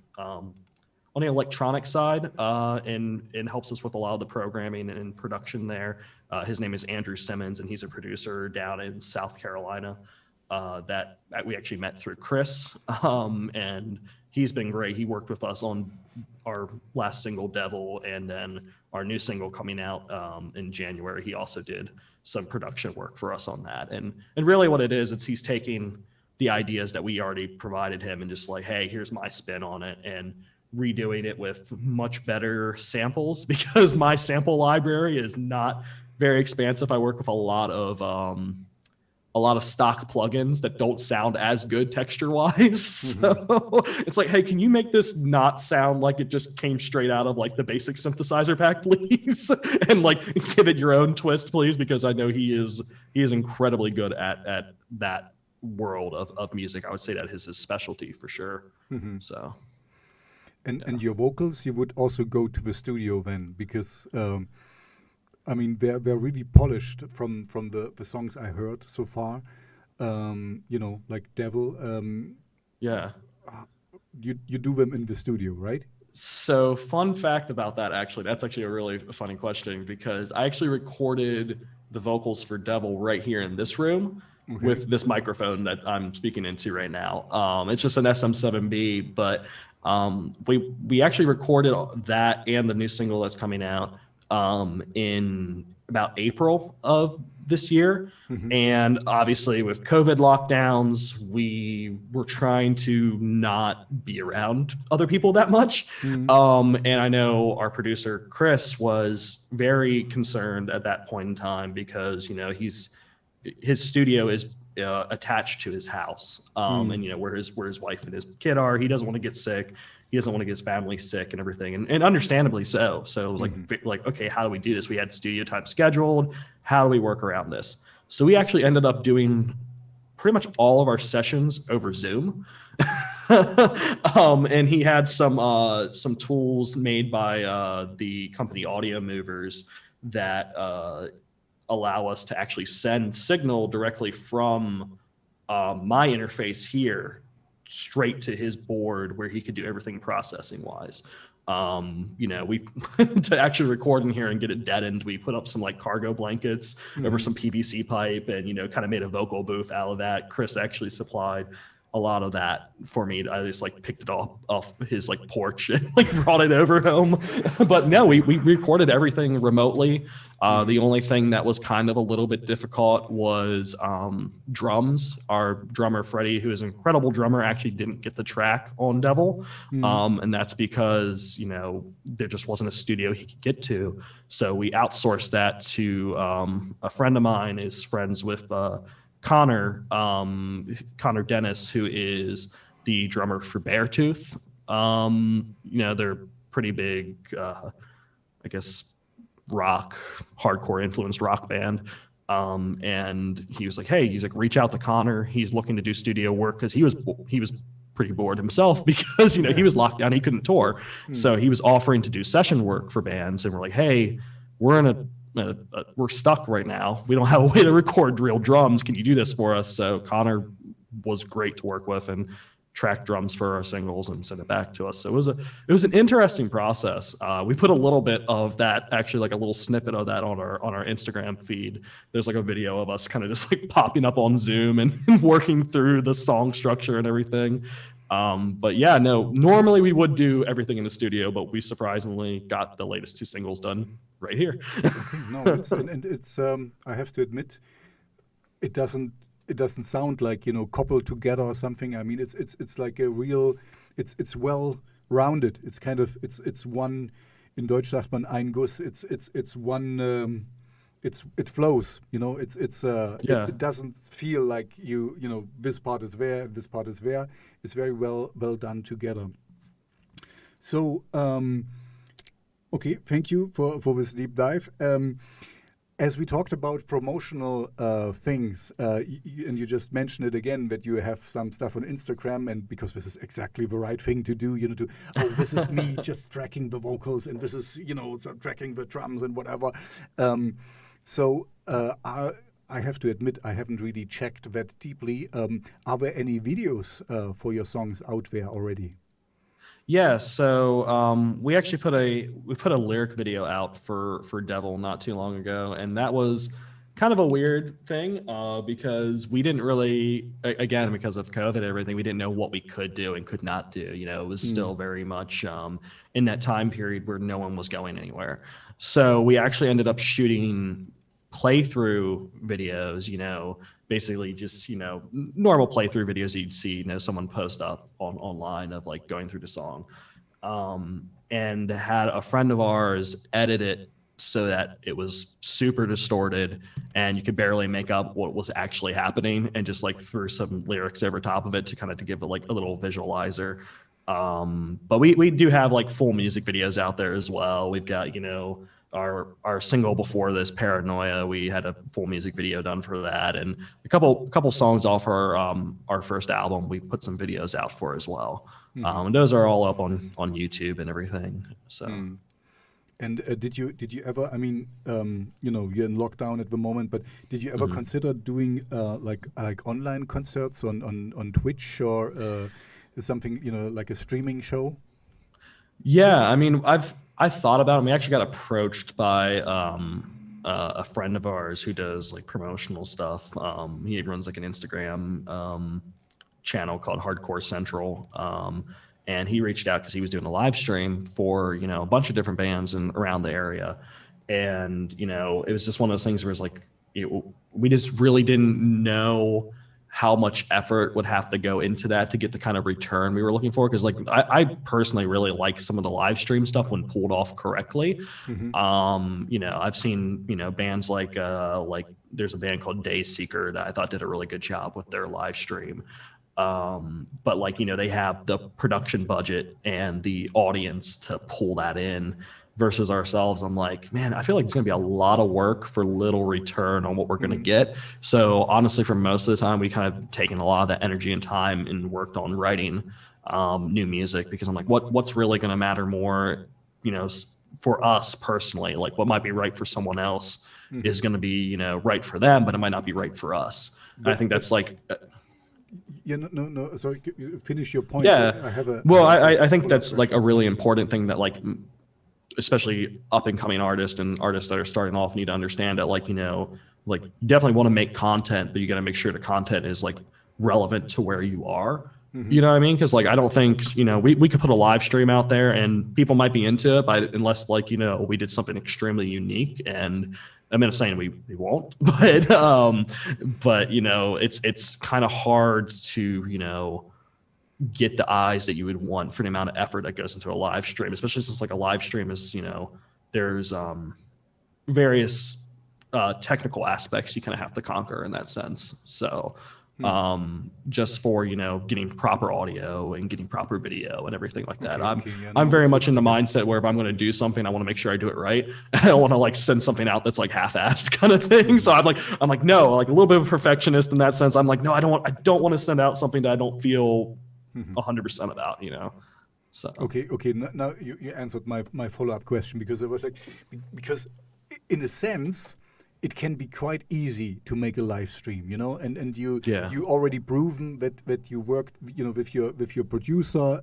electronic side, and helps us with a lot of the programming and production there. His name is Andrew Simmons, and he's a producer down in South Carolina. That we actually met through Chris, and he's been great. He worked with us on our last single, Devil, and then our new single coming out in January. He also did some production work for us on that. And really what it is, he's taking the ideas that we already provided him and just like, hey, here's my spin on it, and redoing it with much better samples because my sample library is not very expansive. I work with a lot of stock plugins that don't sound as good texture wise. So it's like, hey, can you make this not sound like it just came straight out of like the basic synthesizer pack, please? And like give it your own twist, please, because I know he is incredibly good at that world of music. I would say that is his specialty for sure. So and your vocals, you would also go to the studio then, because I mean, they're really polished from the songs I heard so far. Like Devil. Yeah. You do them in the studio, right? So fun fact about that, actually, that's actually a really funny question because I actually recorded the vocals for Devil right here in this room with this microphone that I'm speaking into right now. It's just an SM7B, but we actually recorded that and the new single that's coming out in about April of this year. And obviously with COVID lockdowns, we were trying to not be around other people that much. And I know our producer, Chris, was very concerned at that point in time because, his studio is attached to his house. And, where his wife and his kid are, he doesn't want to get sick. He doesn't want to get his family sick and everything, and understandably so. So it was like, okay, how do we do this? We had studio time scheduled. How do we work around this? So we actually ended up doing pretty much all of our sessions over Zoom. And he had some tools made by the company Audio Movers that allow us to actually send signal directly from my interface here straight to his board where he could do everything processing wise. We to actually record in here and get it deadened, we put up some like cargo blankets over some PVC pipe and kind of made a vocal booth out of that. Chris actually supplied a lot of that for me. I just like picked it off his like porch and like brought it over home. But no, we recorded everything remotely. The only thing that was kind of a little bit difficult was drums. Our drummer, Freddie, who is an incredible drummer, actually didn't get the track on Devil. And that's because, there just wasn't a studio he could get to. So we outsourced that to a friend of mine is friends with Connor Dennis, who is the drummer for Beartooth. They're pretty big, I guess, hardcore influenced rock band. And he was like, hey, he's like, reach out to Connor. He's looking to do studio work because he was pretty bored himself because, you know, he was locked down. He couldn't tour. So he was offering to do session work for bands. And we're like, hey, we're in we're stuck right now. We don't have a way to record real drums. Can you do this for us? So Connor was great to work with and track drums for our singles and send it back to us. So it was an interesting process. We put a little bit of that, actually, like a little snippet of that on our Instagram feed. There's like a video of us kind of just like popping up on Zoom and working through the song structure and everything. But yeah, no, normally we would do everything in the studio, but we surprisingly got the latest 2 singles done right here. Okay, no, it's I have to admit, it doesn't sound like, you know, coupled together or something. I mean, it's like a real, it's well rounded. It's kind of it's one, in Deutsch sagt man ein Guss. It's one. It flows, you know. It doesn't feel like you know, this part is there, this part is there. It's very well done together. So okay, thank you for this deep dive. As we talked about promotional things, and you just mentioned it again, that you have some stuff on Instagram, and because this is exactly the right thing to do, you know, this is me just tracking the vocals, and this is, you know, tracking the drums and whatever. So I have to admit, I haven't really checked that deeply. Are there any videos for your songs out there already? Yeah, so we actually put a lyric video out for Devil not too long ago, and that was kind of a weird thing because we didn't really, again, because of COVID and everything, we didn't know what we could do and could not do. You know, it was still very much in that time period where no one was going anywhere. So we actually ended up shooting playthrough videos, you know, basically just, you know, normal playthrough videos you'd see, you know, someone post up online of like going through the song, and had a friend of ours edit it so that it was super distorted and you could barely make up what was actually happening, and just like threw some lyrics over top of it to kind of to give it like a little visualizer. But we do have like full music videos out there as well. We've got, you know, our single before this, Paranoia, we had a full music video done for that, and a couple songs off our first album we put some videos out for as well. And those are all up on YouTube and everything. So And did you ever, I mean, you know, you're in lockdown at the moment, but did you ever consider doing like online concerts on Twitch or something, you know, like a streaming show? Yeah, I mean, I thought about it. We actually got approached by a friend of ours who does like promotional stuff. He runs like an Instagram channel called Hardcore Central. And he reached out because he was doing a live stream for, you know, a bunch of different bands around the area. And, you know, it was just one of those things where it's like, we just really didn't know how much effort would have to go into that to get the kind of return we were looking for. Because like I personally really like some of the live stream stuff when pulled off correctly. You know, I've seen, you know, bands like there's a band called Day Seeker that I thought did a really good job with their live stream. But like, you know, they have the production budget and the audience to pull that in. Versus ourselves, I'm like, man, I feel like it's going to be a lot of work for little return on what we're going to get. So honestly, for most of the time, we kind of taken a lot of that energy and time and worked on writing new music, because I'm like, what's really going to matter more, you know, for us personally? Like what might be right for someone else is going to be, you know, right for them, but it might not be right for us. And I think that's like. Yeah, no. Sorry, finish your point. Yeah. I think that's question. like a really important thing that like, especially up and coming artists and artists that are starting off need to understand that, like, you know, like you definitely want to make content, but you got to make sure the content is like relevant to where you are. You know what I mean? Because like I don't think, you know, we could put a live stream out there and people might be into it, but unless like, you know, we did something extremely unique. And I'm not saying we won't, but you know, it's kind of hard to, you know, get the eyes that you would want for the amount of effort that goes into a live stream, especially since like a live stream is, you know, there's various technical aspects you kind of have to conquer in that sense. So just for, getting proper audio and getting proper video and everything like that. Yeah, I'm very much in the mindset where if I'm going to do something, I want to make sure I do it right. I don't want to like send something out that's like half-assed kind of thing. So I'm like, no, like a little bit of a perfectionist in that sense. I'm like, no, I don't want to send out something that I don't feel 100% about, So. Okay. Now you answered my follow-up question, because it was like, because in a sense, it can be quite easy to make a live stream, and you already proven that you worked, with your producer,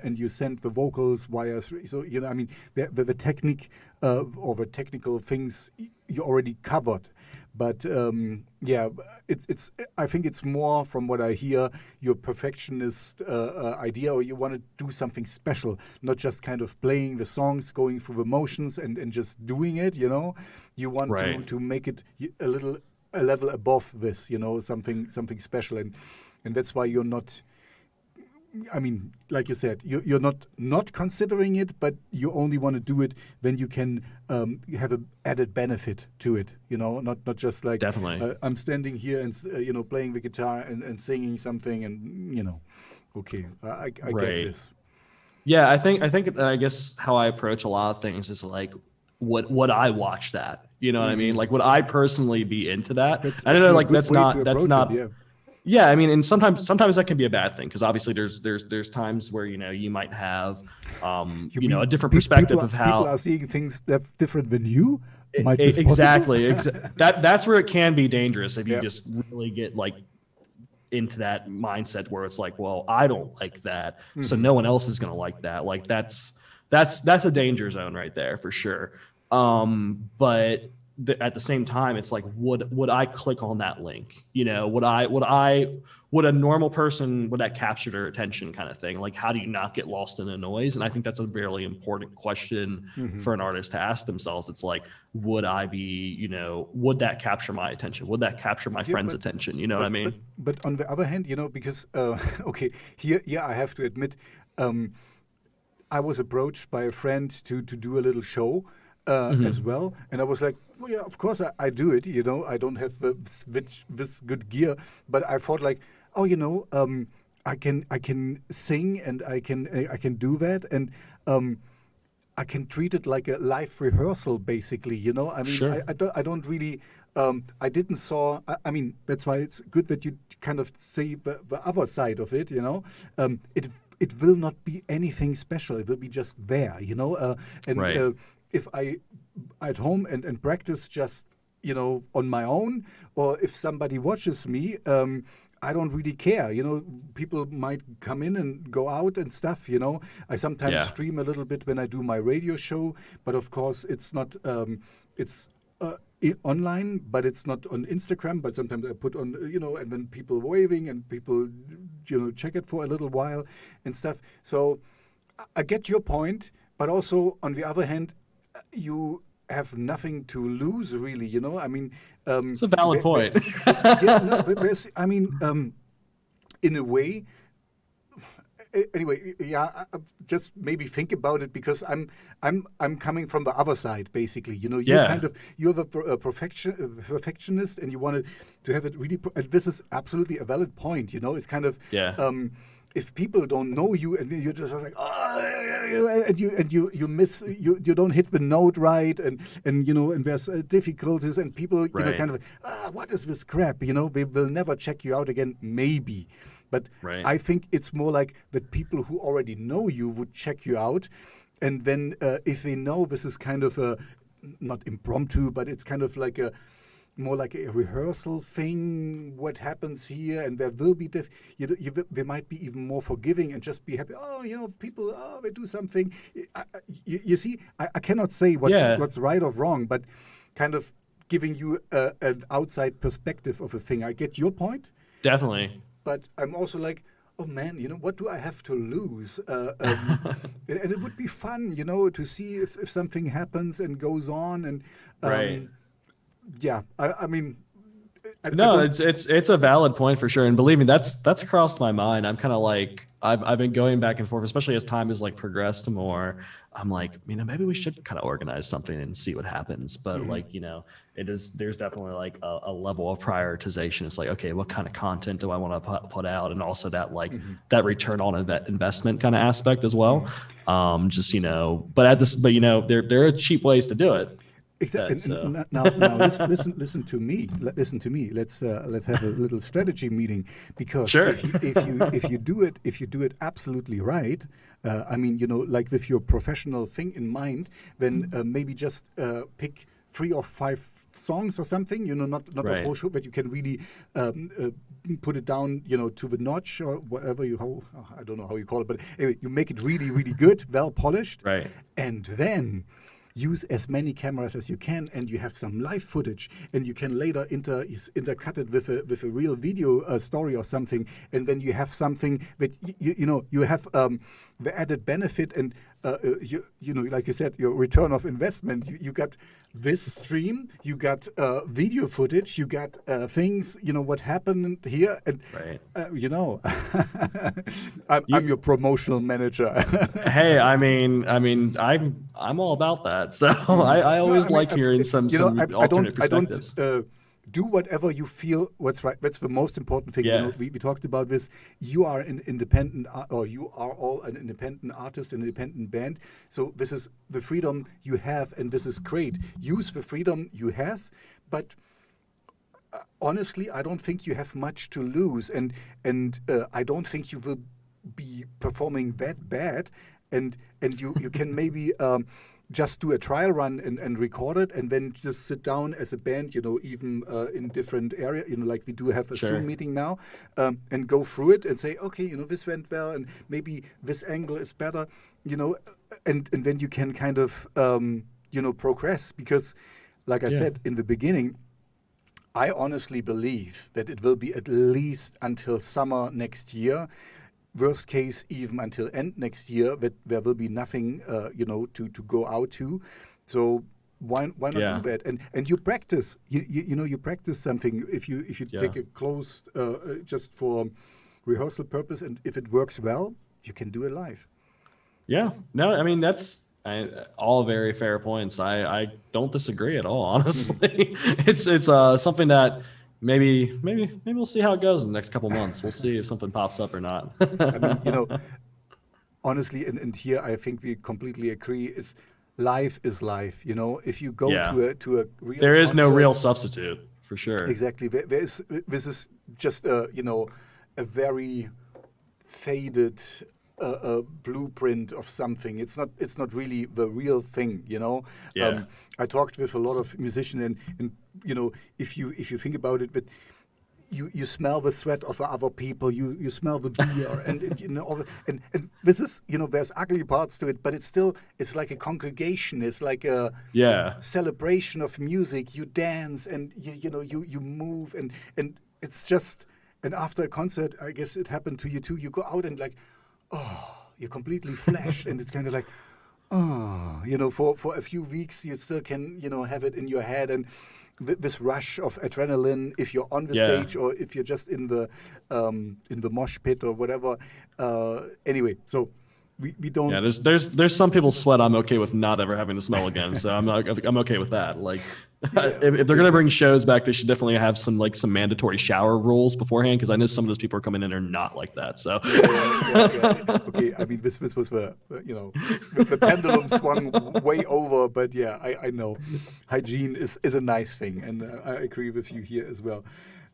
and you sent the vocals via. So I mean, the technique or the technical things you already covered. But it's. I think it's more, from what I hear, your perfectionist idea, or you want to do something special, not just kind of playing the songs, going through the motions, and just doing it. You want to make it a level above this. Something special, and that's why you're not. I mean, like you said, you're not considering it, but you only want to do it when you can have an added benefit to it. Not just like, definitely. I'm standing here and playing the guitar and singing something, and okay, I get this. Yeah, I guess how I approach a lot of things is like, would I watch that? You know what I mean? Like, would I personally be into that? I don't know. Like, that's not. Yeah. Yeah, I mean, and sometimes that can be a bad thing, because obviously there's times where you might have a different perspective of how people are seeing things that's different than you. Exactly. That's where it can be dangerous if you just really get like into that mindset where it's like, well, I don't like that, so no one else is gonna like that. Like that's a danger zone right there for sure. But at the same time, it's like, would I click on that link? Would a normal person, would that capture their attention, kind of thing? Like, how do you not get lost in the noise? And I think that's a very important question for an artist to ask themselves. It's like, would I be, would that capture my attention? Would that capture my friend's attention? You know what I mean? But on the other hand, because, okay, here, I have to admit, I was approached by a friend to do a little show as well. And I was like, well, yeah, of course I do it. I don't have this good gear, but I thought like, oh, I can sing, and I can do that, and I can treat it like a live rehearsal, basically. I mean, sure. I don't really. I didn't saw. I mean, that's why it's good that you kind of say the other side of it. It will not be anything special. It will be just there. And if I at home and practice just on my own, or if somebody watches me, I don't really care. People might come in and go out and stuff. I sometimes stream a little bit when I do my radio show, but of course it's not. It's online, but it's not on Instagram. But sometimes I put on, and then people waving and people, check it for a little while and stuff. So I get your point, but also on the other hand, you have nothing to lose, really. I mean, it's a valid point. I mean, in a way. Anyway, just maybe think about it, because I'm coming from the other side, basically. You're a perfectionist, and you wanted to have it really. And this is absolutely a valid point. It's kind of if people don't know you, and you're just like, and you miss, you don't hit the note right, and there's difficulties, and people kind of what is this crap? They will never check you out again, maybe. But I think it's more like that people who already know you would check you out, and then if they know this is kind of a, not impromptu, but it's kind of like more like a rehearsal thing, what happens here, and there will be they might be even more forgiving and just be happy. People, they do something. You see, I cannot say what's right or wrong, but kind of giving you an outside perspective of a thing. I get your point. Definitely. But I'm also like, oh man, what do I have to lose? And it would be fun, to see if something happens and goes on. And yeah, I mean, it's a valid point for sure. And believe me, that's crossed my mind. I'm kind of like, I've been going back and forth, especially as time has like progressed more. I'm like, maybe we should kind of organize something and see what happens. But like, there's definitely like a level of prioritization. It's like, okay, what kind of content do I want to put out? And also that like that return on investment kind of aspect as well. There are cheap ways to do it. Exactly. Now listen to me. Listen to me. Let's have a little strategy meeting, because sure. if you do it absolutely right. Like with your professional thing in mind, then maybe just pick 3 or 5 songs or something. Not right. a whole show, but you can really put it down, to the notch or whatever I don't know how you call it, but anyway, you make it really, really good, well polished, right? And then use as many cameras as you can, and you have some live footage, and you can later intercut it with a real video story or something, and then you have something that you have the added benefit, and like you said, your return of investment. You got this stream, you got video footage, you got things, what happened here, and right. I'm your promotional manager. Hey, I'm all about that. So I always hearing some alternate perspectives. I don't do whatever you feel what's right. That's the most important thing. Yeah. We talked about this. You are an independent, or you are all an independent artist, an independent band. So this is the freedom you have, and this is great. Use the freedom you have, but honestly, I don't think you have much to lose, and I don't think you will be performing that bad, and you can maybe just do a trial run and record it, and then just sit down as a band, even in different area, like we do have a sure. Zoom meeting now, and go through it and say, okay, this went well, and maybe this angle is better, and then you can kind of progress, because like I said in the beginning, I honestly believe that it will be at least until summer next year. Worst case, even until end next year, that there will be nothing, to go out to. So why not do that? And you practice. You practice something. If you take a closed just for rehearsal purpose, and if it works well, you can do it live. Yeah. No, that's all very fair points. I don't disagree at all. Honestly, it's something that. Maybe we'll see how it goes in the next couple months. We'll see if something pops up or not. Honestly, and here I think we completely agree. Is life. If you go to a real there is concert, no real substitute for sure. Exactly. This is just a very faded blueprint of something. It's not really the real thing. Yeah. I talked with a lot of musicians, and if you think about it, but you smell the sweat of the other people, you smell the beer, and this is, there's ugly parts to it, but it's like a congregation. It's like a celebration of music. You dance, and you move, and it's just, and after a concert, I guess it happened to you too. You go out and like, you're completely flashed, and it's kind of like, for a few weeks you still can, have it in your head, and this rush of adrenaline if you're on the stage, or if you're just in the mosh pit or whatever. Anyway, so we don't. Yeah, there's some people sweat. I'm okay with not ever having to smell again, so I'm okay with that. Like, if they're gonna bring shows back, they should definitely have some mandatory shower rules beforehand, because I know some of those people are coming in and are not like that. So Okay, this was the pendulum swung way over, but I know hygiene is a nice thing, and I agree with you here as well.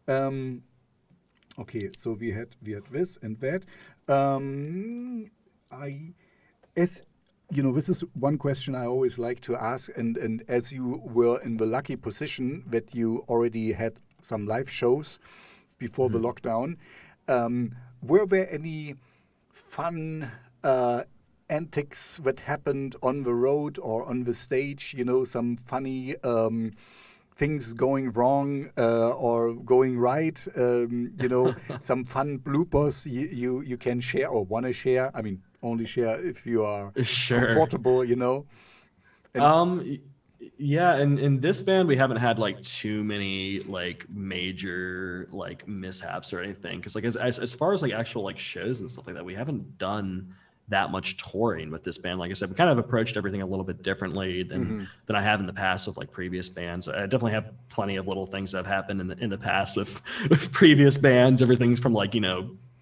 Okay, so we had this and that. This is one question I always like to ask, and as you were in the lucky position that you already had some live shows before the lockdown, were there any fun antics that happened on the road or on the stage? Some funny things going wrong or going right? Some fun bloopers you can share or want to share? Only share if you are sure. comfortable, Yeah, and in this band we haven't had like too many like major like mishaps or anything, because like as far as like actual like shows and stuff like that, we haven't done that much touring with this band. Like I said, we kind of approached everything a little bit differently than I have in the past with like previous bands. I definitely have plenty of little things that have happened in the past with previous bands. Everything's from like,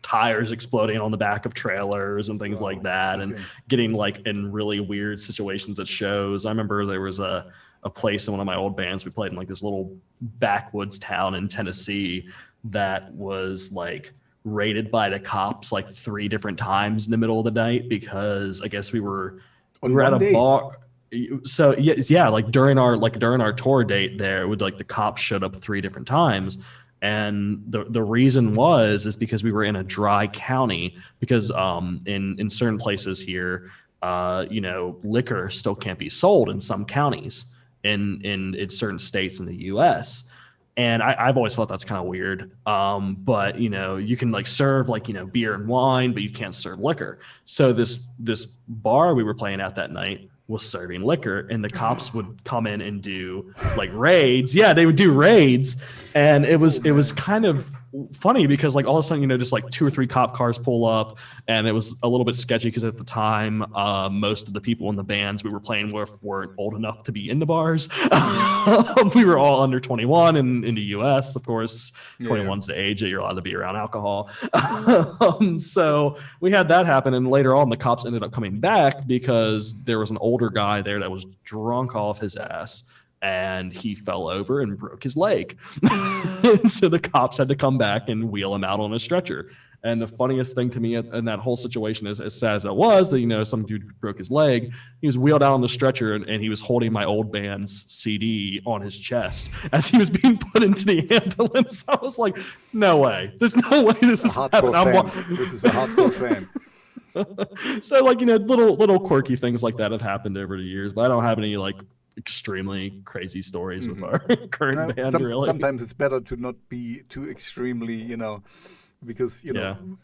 tires exploding on the back of trailers and things like that, and getting like in really weird situations at shows. I remember there was a place in one of my old bands. We played in like this little backwoods town in Tennessee that was like raided by the cops like 3 different times in the middle of the night, because I guess we were at a bar. So yeah, like during our tour date there, would like the cops showed up 3 different times. And the reason is because we were in a dry county, because in certain places here, liquor still can't be sold in some counties in certain states in the U.S. And I've always thought that's kind of weird. But you can like serve like beer and wine, but you can't serve liquor. So this bar we were playing at that night was serving liquor, and the cops would come in and do like raids. Yeah, they would do raids, and it was kind of funny because like all of a sudden just like 2 or 3 cop cars pull up, and it was a little bit sketchy because at the time most of the people in the bands we were playing with weren't old enough to be in the bars. We were all under 21, and in the US, of course, 21's the age that you're allowed to be around alcohol. So we had that happen, and later on the cops ended up coming back because there was an older guy there that was drunk off his ass, and he fell over and broke his leg. So the cops had to come back and wheel him out on a stretcher. And the funniest thing to me in that whole situation, is as sad as it was, that some dude broke his leg, he was wheeled out on the stretcher, and he was holding my old band's CD on his chest as he was being put into the ambulance. I was like, no way. There's no way this is happening. This is a hardcore fan. So like, little quirky things like that have happened over the years, but I don't have any like extremely crazy stories with our current band. Really, sometimes it's better to not be too extremely, because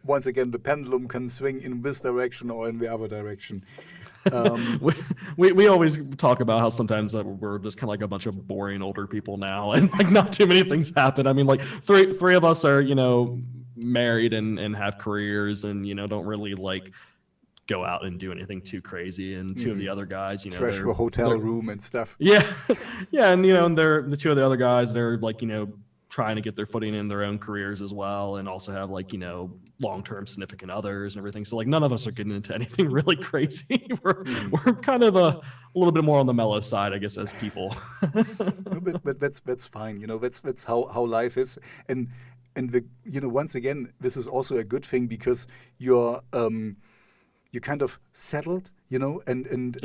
once again the pendulum can swing in this direction or in the other direction. We always talk about how sometimes that we're just kind of like a bunch of boring older people now, and like not too many things happen. I mean, like three of us are married and have careers, and don't really like go out and do anything too crazy, and 2 of the other guys, trash a hotel room and stuff. Yeah, yeah, and and they're the 2 of the other guys. They're like trying to get their footing in their own careers as well, and also have like long-term significant others and everything. So like none of us are getting into anything really crazy. We're kind of a little bit more on the mellow side, I guess, as people. but that's fine. That's how life is, and once again, this is also a good thing because you're kind of settled, and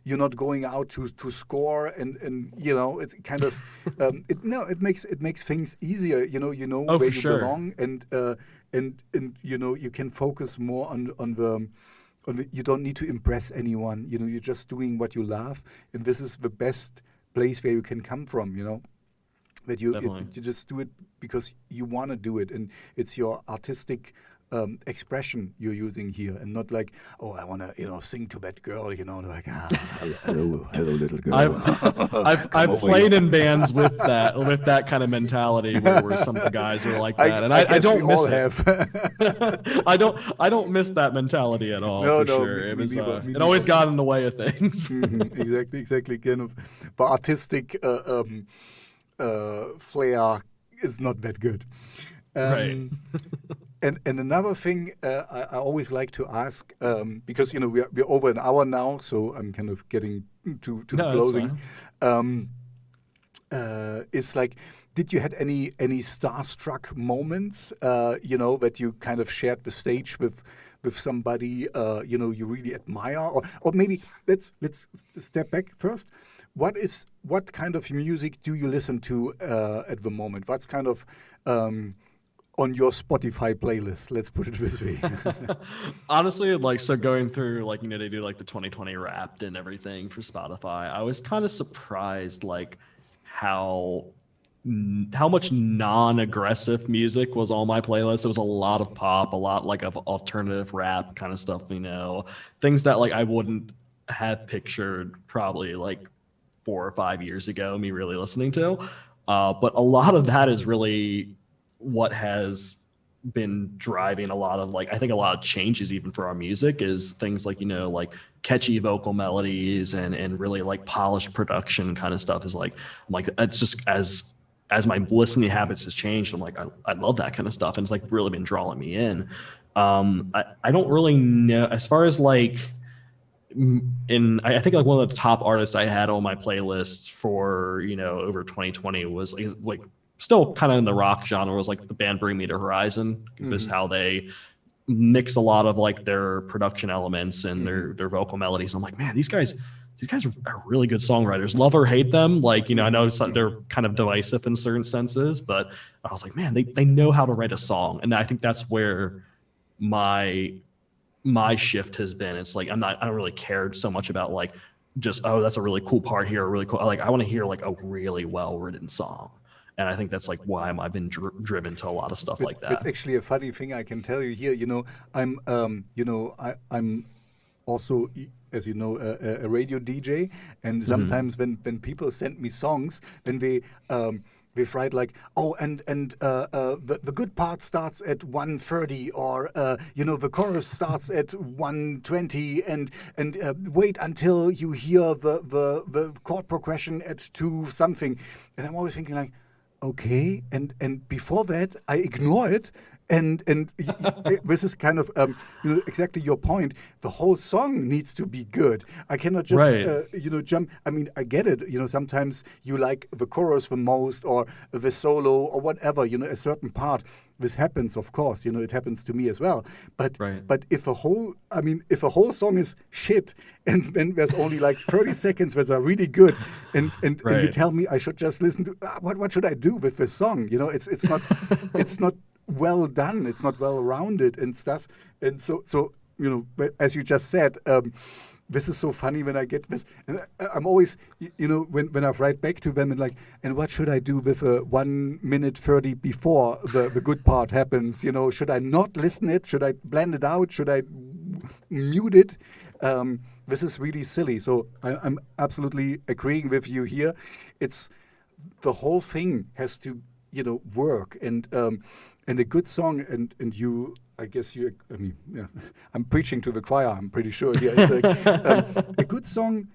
you're not going out to score, and it's kind of it makes things easier. Where you belong, and you can focus more on the you don't need to impress anyone. You're just doing what you love, and this is the best place where you can come from. That you just do it because you want to do it, and it's your artistic expression you're using here, and not like, oh, I want to sing to that girl, like hello little girl. I've played in bands with that kind of mentality where some of the guys are like that, and I don't miss it. I don't miss that mentality at all. No, sure. It always got in the way of things. Exactly. Kind of the artistic flair is not that good. Right. And another thing I always like to ask, because we're over an hour now, so I'm kind of getting to the closing. Is like, did you had any starstruck moments? That you kind of shared the stage with somebody you really admire, or maybe let's step back first. What kind of music do you listen to at the moment? What's kind of on your Spotify playlist? Let's put it this way. Honestly, like, so going through, like, they do like the 2020 Wrapped and everything for Spotify. I was kind of surprised, like, how much non-aggressive music was on my playlist. It was a lot of pop, a lot like of alternative rap kind of stuff, things that like I wouldn't have pictured probably like 4 or 5 years ago, me really listening to. But a lot of that is really what has been driving a lot of like, I think a lot of changes even for our music is things like, like catchy vocal melodies and really like polished production kind of stuff is like, I'm like, it's just as my listening habits has changed, I'm like, I love that kind of stuff. And it's like really been drawing me in. I don't really know as far as like, I think like one of the top artists I had on my playlists for, over 2020 was like still kind of in the rock genre was like the band Bring Me to Horizon, just how they mix a lot of like their production elements and their vocal melodies. I'm like, man, these guys are really good songwriters. Love or hate them. Like, I know they're kind of divisive in certain senses, but I was like, man, they know how to write a song. And I think that's where my shift has been. It's like, I don't really care so much about like just, oh, that's a really cool part here. Really cool. Like I want to hear like a really well-written song. And I think that's like why I've been driven to a lot of stuff like that. It's actually a funny thing I can tell you here. I'm also, as you know, a radio DJ, and sometimes when people send me songs, when they write like, oh, and the good part starts at 1:30, or the chorus starts at 1:20, and wait until you hear the chord progression at 2 something, and I'm always thinking like, okay, and before that I ignore it, and this is kind of exactly your point. The whole song needs to be good. I cannot just jump. I mean, I get it. Sometimes you like the chorus the most, or the solo, or whatever. A certain part. This happens, of course. It happens to me as well. But if a whole song is shit, and then there's only like 30 seconds that are really good, and you tell me I should just listen to what should I do with this song? It's not it's not well done. It's not well rounded and stuff. And so as you just said. This is so funny when I get this. And I'm always, when I write back to them and what should I do with 1 minute 30 before the good part happens? Should I not listen it? Should I blend it out? Should I mute it? This is really silly. So I'm absolutely agreeing with you here. It's the whole thing has to, work, and a good song, and you. I guess I'm preaching to the choir, I'm pretty sure. Yeah, it's a good song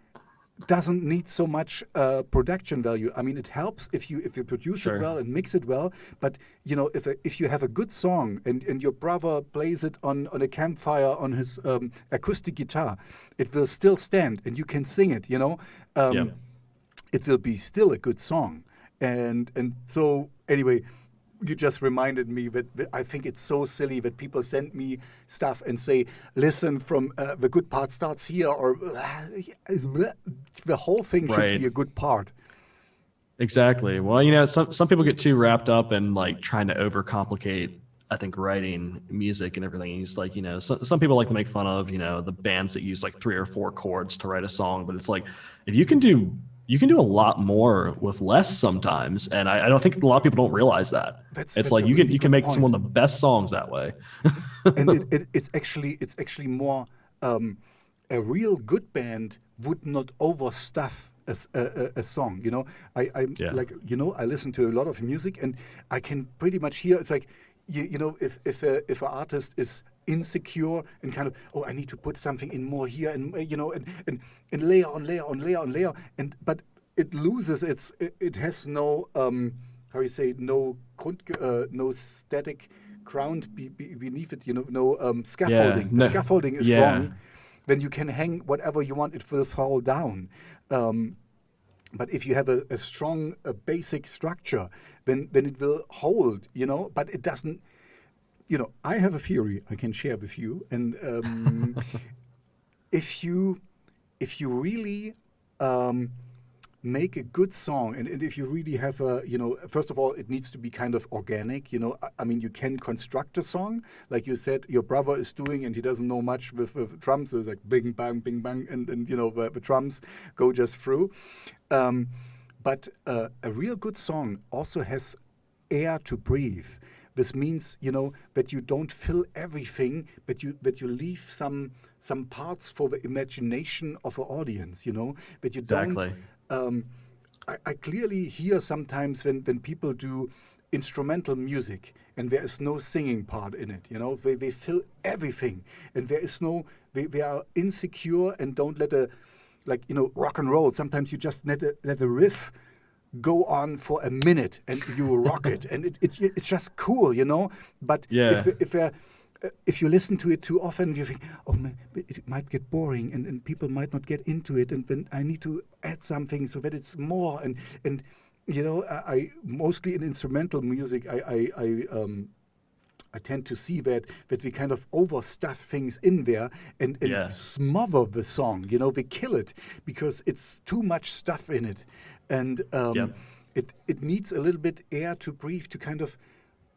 doesn't need so much production value. I mean, it helps if you produce it well and mix it well. But if you have a good song and your brother plays it on a campfire on his acoustic guitar, it will still stand and you can sing it. It will be still a good song. And so anyway. You just reminded me that I think it's so silly that people send me stuff and say, listen, from the good part starts here, or the whole thing should be a good part. Exactly. Well, some people get too wrapped up in like trying to overcomplicate, I think, writing music and everything. It's like, some people like to make fun of, the bands that use like 3 or 4 chords to write a song. But it's like, if you can do a lot more with less sometimes, and I don't think a lot of people don't realize that. It's like you can make some of the best songs that way. And it's actually more a real good band would not overstuff a song. I listen to a lot of music, and I can pretty much hear. It's like if an artist is insecure and kind of, oh, I need to put something in more here, and and layer on layer on layer on layer, but it loses it has no no static ground beneath it, no scaffolding. The scaffolding is wrong. Then you can hang whatever you want, it will fall down. But if you have a strong basic structure, then it will hold, but it doesn't. I have a theory I can share with you, and if you really make a good song, and if you really have first of all, it needs to be kind of organic. I mean, you can construct a song, like you said, your brother is doing, and he doesn't know much with drums, so it's like bing bang, and the drums go just through. But a real good song also has air to breathe. This means, that you don't fill everything, but you leave some parts for the imagination of an audience, that you don't I clearly hear sometimes when people do instrumental music and there is no singing part in it, they fill everything and there is no, they are insecure and don't let rock and roll. Sometimes you just let a riff go on for a minute and you rock it and it's just cool, But Yeah. if you listen to it too often, you think, oh man, it might get boring and people might not get into it. And then I need to add something so that it's more. And I mostly in instrumental music, I tend to see that we kind of overstuff things in there and Yeah. smother the song. They kill it because it's too much stuff in it. And Yep. it needs a little bit air to breathe, to kind of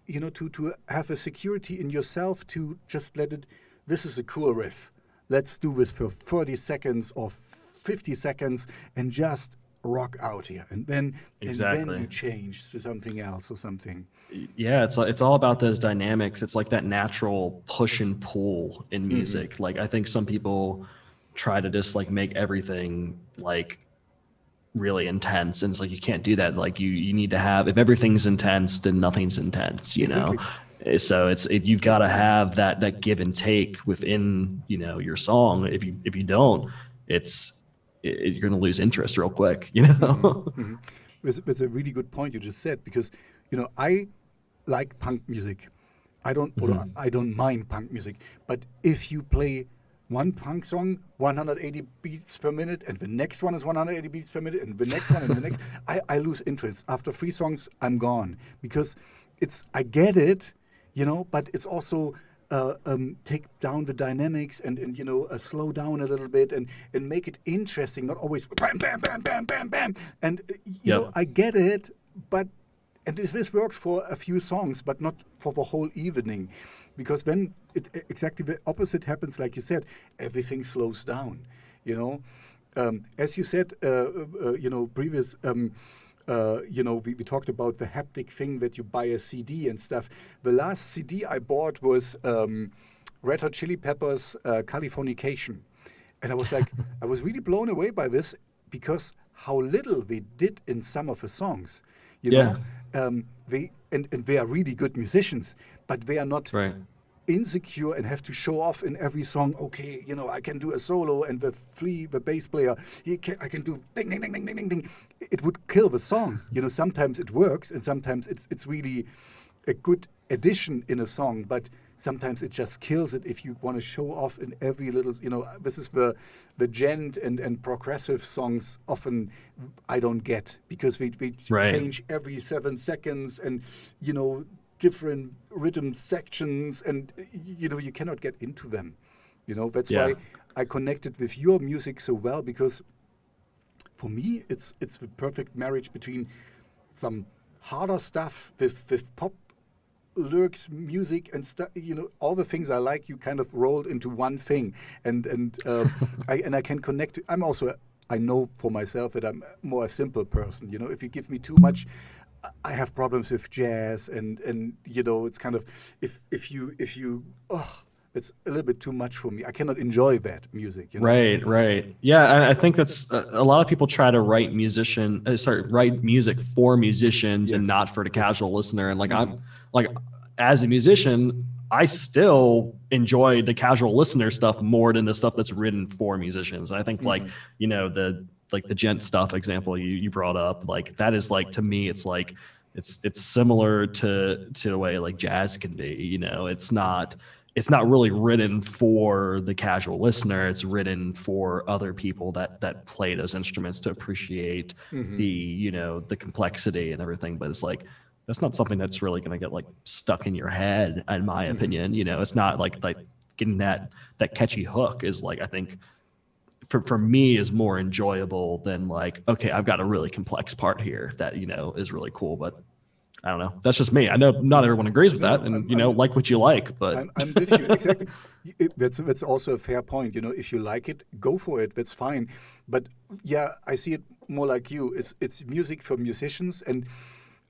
to have a security in yourself to just let it, this is a cool riff. Let's do this for 30 seconds or 50 seconds and just rock out here. And then Exactly. you change to something else or something. Yeah, it's all about those dynamics. It's like that natural push and pull in music. Like I think some people try to just like make everything like really intense, and it's like you can't do that. Like you need to have, if everything's intense, then nothing's intense, Exactly. So you've got to have that give and take within your song. If you don't, you're going to lose interest real quick. That's a really good point you just said, because I like punk music. I don't mind punk music, but if you play one punk song 180 beats per minute and the next one is 180 beats per minute and the next one and the next, I lose interest. After 3 songs I'm gone, because I get it, but it's also take down the dynamics and slow down a little bit and make it interesting, not always bam bam bam bam bam bam. And Yep. I get it, but this works for a few songs, but not for the whole evening, because then exactly the opposite happens. Like you said, everything slows down. As you said, previous. We talked about the haptic thing that you buy a CD and stuff. The last CD I bought was Red Hot Chili Peppers' Californication. And I was like, I was really blown away by this, because how little they did in some of the songs. Yeah. They are really good musicians, but they are not Right. insecure and have to show off in every song. Okay, I can do a solo, and the bass player, I can do ding ding ding ding ding ding ding. It would kill the song. Sometimes it works, and sometimes it's really a good addition in a song, but sometimes it just kills it if you want to show off in every little. This is the gent and progressive songs often I don't get, because we Right. change every 7 seconds and different rhythm sections, and you cannot get into them. That's Yeah. why I connected with your music so well, because for me it's the perfect marriage between some harder stuff with pop lyrics, music, and stuff. All the things I like, you kind of rolled into one thing, and I can connect. I know for myself that I'm more a simple person. If you give me too much, I have problems with jazz, and it's kind of, if you it's a little bit too much for me. I cannot enjoy that music. Right. Yeah, I think that's a lot of people try to write music for musicians and Yes. not for the Yes. casual listener. And I'm like, as a musician, I still enjoy the casual listener stuff more than the stuff that's written for musicians. And I think the gent stuff example you brought up, like that is like, to me, it's like it's similar to the way like jazz can be. It's not really written for the casual listener. It's written for other people that play those instruments to appreciate the complexity and everything. But it's like, that's not something that's really going to get like stuck in your head, in my opinion. It's not like getting that catchy hook is like, I think for me is more enjoyable than like, okay, I've got a really complex part here that, is really cool. But I don't know. That's just me. I know not everyone agrees with that, and like what you like. But I'm with you exactly. That's also a fair point. If you like it, go for it. That's fine. But yeah, I see it more like you. It's music for musicians, and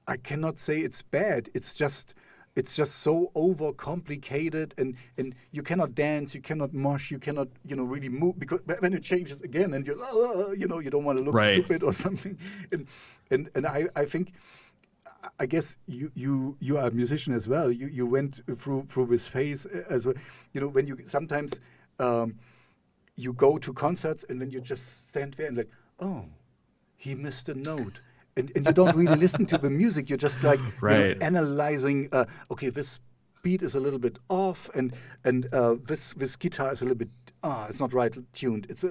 I cannot say it's bad. It's just it's just so overcomplicated, and you cannot dance, you cannot mosh, you cannot really move, because when it changes again and you're you don't want to look Right. stupid or something, and I think, I guess you are a musician as well. You went through this phase as well. When you sometimes you go to concerts and then you just stand there and like, oh, he missed a note. And you don't really listen to the music. You're just like Right. analyzing. Okay, this beat is a little bit off, and this guitar is a little bit it's not right tuned. It's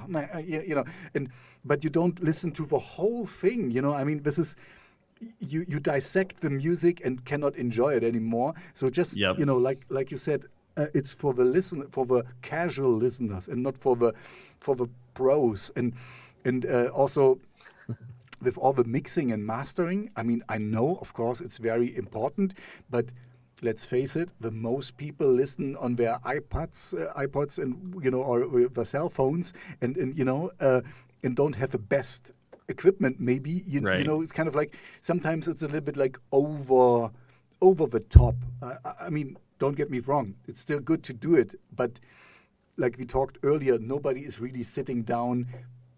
man, but you don't listen to the whole thing. I mean, this is you dissect the music and cannot enjoy it anymore. So just Yep. like you said, it's for the casual listeners, and not for the pros, and also with all the mixing and mastering. I mean, I know, of course, it's very important, but let's face it, the most people listen on their iPods, and or with their cell phones, and don't have the best equipment. Maybe Right. it's kind of like sometimes it's a little bit like over the top. I mean, don't get me wrong, it's still good to do it, but like we talked earlier, nobody is really sitting down,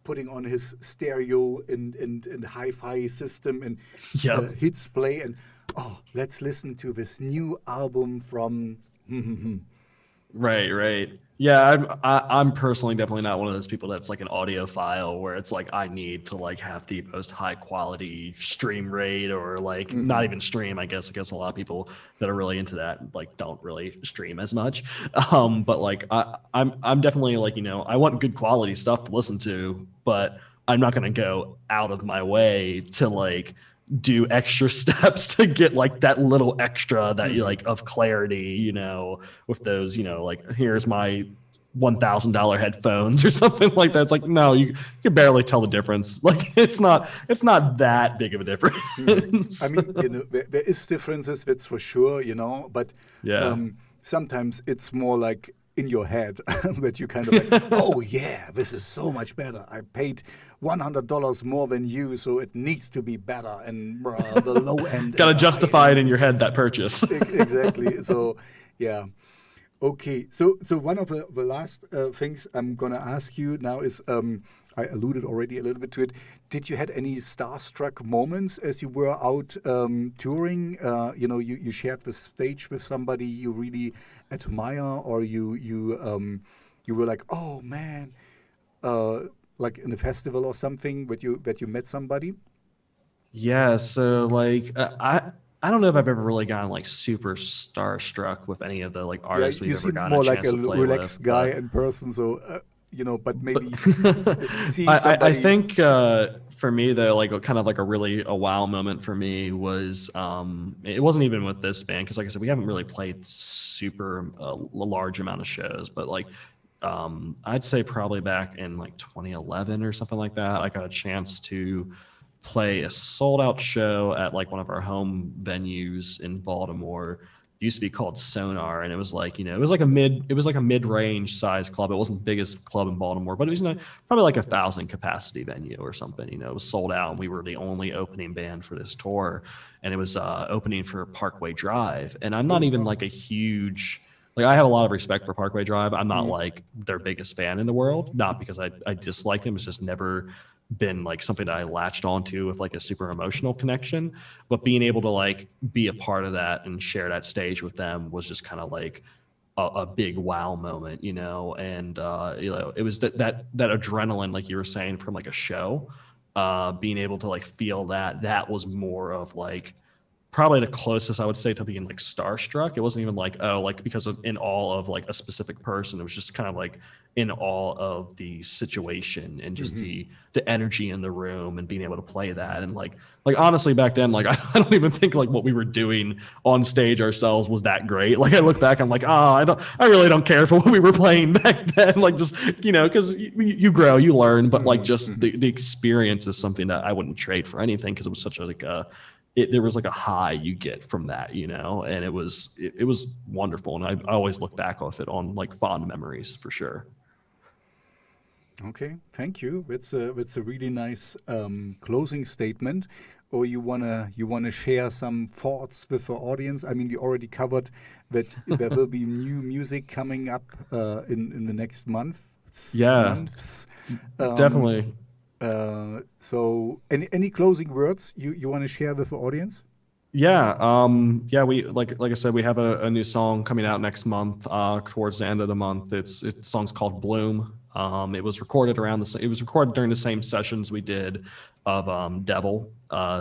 putting on his stereo and hi-fi system and Yep. hits play and let's listen to this new album from Right. Yeah, I'm personally definitely not one of those people that's like an audiophile where it's like I need to like have the most high quality stream rate, or like not even stream. I guess a lot of people that are really into that like don't really stream as much. But like I'm definitely like, I want good quality stuff to listen to, but I'm not gonna go out of my way to like do extra steps to get like that little extra that you like of clarity, with those, like here's my $1,000 headphones or something like that. It's like, no, you can barely tell the difference. Like it's not that big of a difference. I mean, there is differences, that's for sure, but Yeah. Sometimes it's more like in your head that you kind of like, oh yeah, this is so much better. I paid $100 more than you, so it needs to be better. And the low end. Got to justify it in your head, that purchase. Exactly. So, yeah. Okay. So one of the last things I'm going to ask you now is, I alluded already a little bit to it. Did you had any starstruck moments as you were out touring? You shared the stage with somebody you really admire, or you were like, oh man, like in a festival or something, that you met somebody. Yeah, so like I don't know if I've ever really gotten like super starstruck with any of the like Yeah, artists we've you ever seem gotten a more like a chance to play relaxed with, guy but in person, so but maybe seeing I somebody. think for me though, like kind of like a wow moment for me was it wasn't even with this band, because like I said, we haven't really played super large amount of shows, but like I'd say probably back in like 2011 or something like that, I got a chance to play a sold out show at like one of our home venues in Baltimore. It used to be called Sonar, and it was like, it was like a mid-range size club. It wasn't the biggest club in Baltimore, but it was probably like 1,000 capacity venue or something. It was sold out, and we were the only opening band for this tour, and it was opening for Parkway Drive. And I'm not even like a huge, like, I have a lot of respect for Parkway Drive. I'm not like their biggest fan in the world, not because I dislike them. It's just never been like something that I latched onto with like a super emotional connection. But being able to like be a part of that and share that stage with them was just kind of like a big wow moment, and it was that adrenaline, like you were saying, from like a show, being able to like feel that was more of like probably the closest I would say to being like starstruck. It wasn't even like, oh, like because of in awe of like a specific person. It was just kind of like in awe of the situation and just the energy in the room and being able to play that. And like honestly back then, like I don't even think like what we were doing on stage ourselves was that great. Like I look back, I'm like, I really don't care for what we were playing back then. Like just, because you grow, you learn, but like just the experience is something that I wouldn't trade for anything, because it was such a like there was like a high you get from that, and it was wonderful. And I always look back off it on like fond memories for sure. Okay, thank you. That's a really nice closing statement. Or you wanna share some thoughts with the audience? I mean, we already covered that there will be new music coming up in the next Yeah, months. Um, definitely. so, any closing words you want to share with the audience? Yeah, yeah. We like I said, we have a new song coming out next month. Towards the end of the month, it's song's called Bloom. It was recorded it was recorded during the same sessions we did of Devil.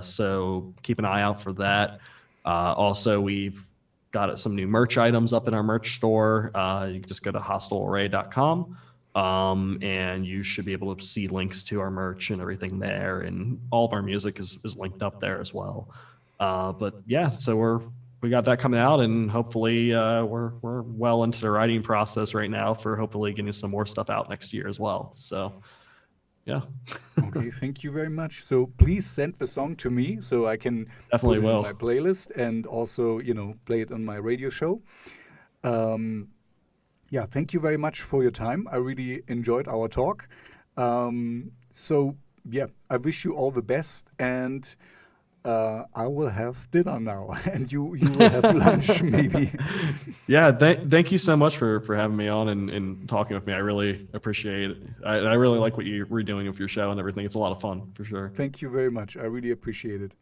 So keep an eye out for that. Also, we've got some new merch items up in our merch store. You can just go to hostilearray.com. And you should be able to see links to our merch and everything there, and all of our music is linked up there as well. But yeah, so we got that coming out, and hopefully we're well into the writing process right now for hopefully getting some more stuff out next year as well. So yeah, Okay, thank you very much. So please send the song to me so I can put definitely it in my will. playlist and also, play it on my radio show. Um, yeah, thank you very much for your time. I really enjoyed our talk. So yeah, I wish you all the best, and I will have dinner now, and you will have lunch maybe. Yeah, thank you so much for having me on and talking with me. I really appreciate it. I really like what you were doing with your show and everything. It's a lot of fun for sure. Thank you very much. I really appreciate it.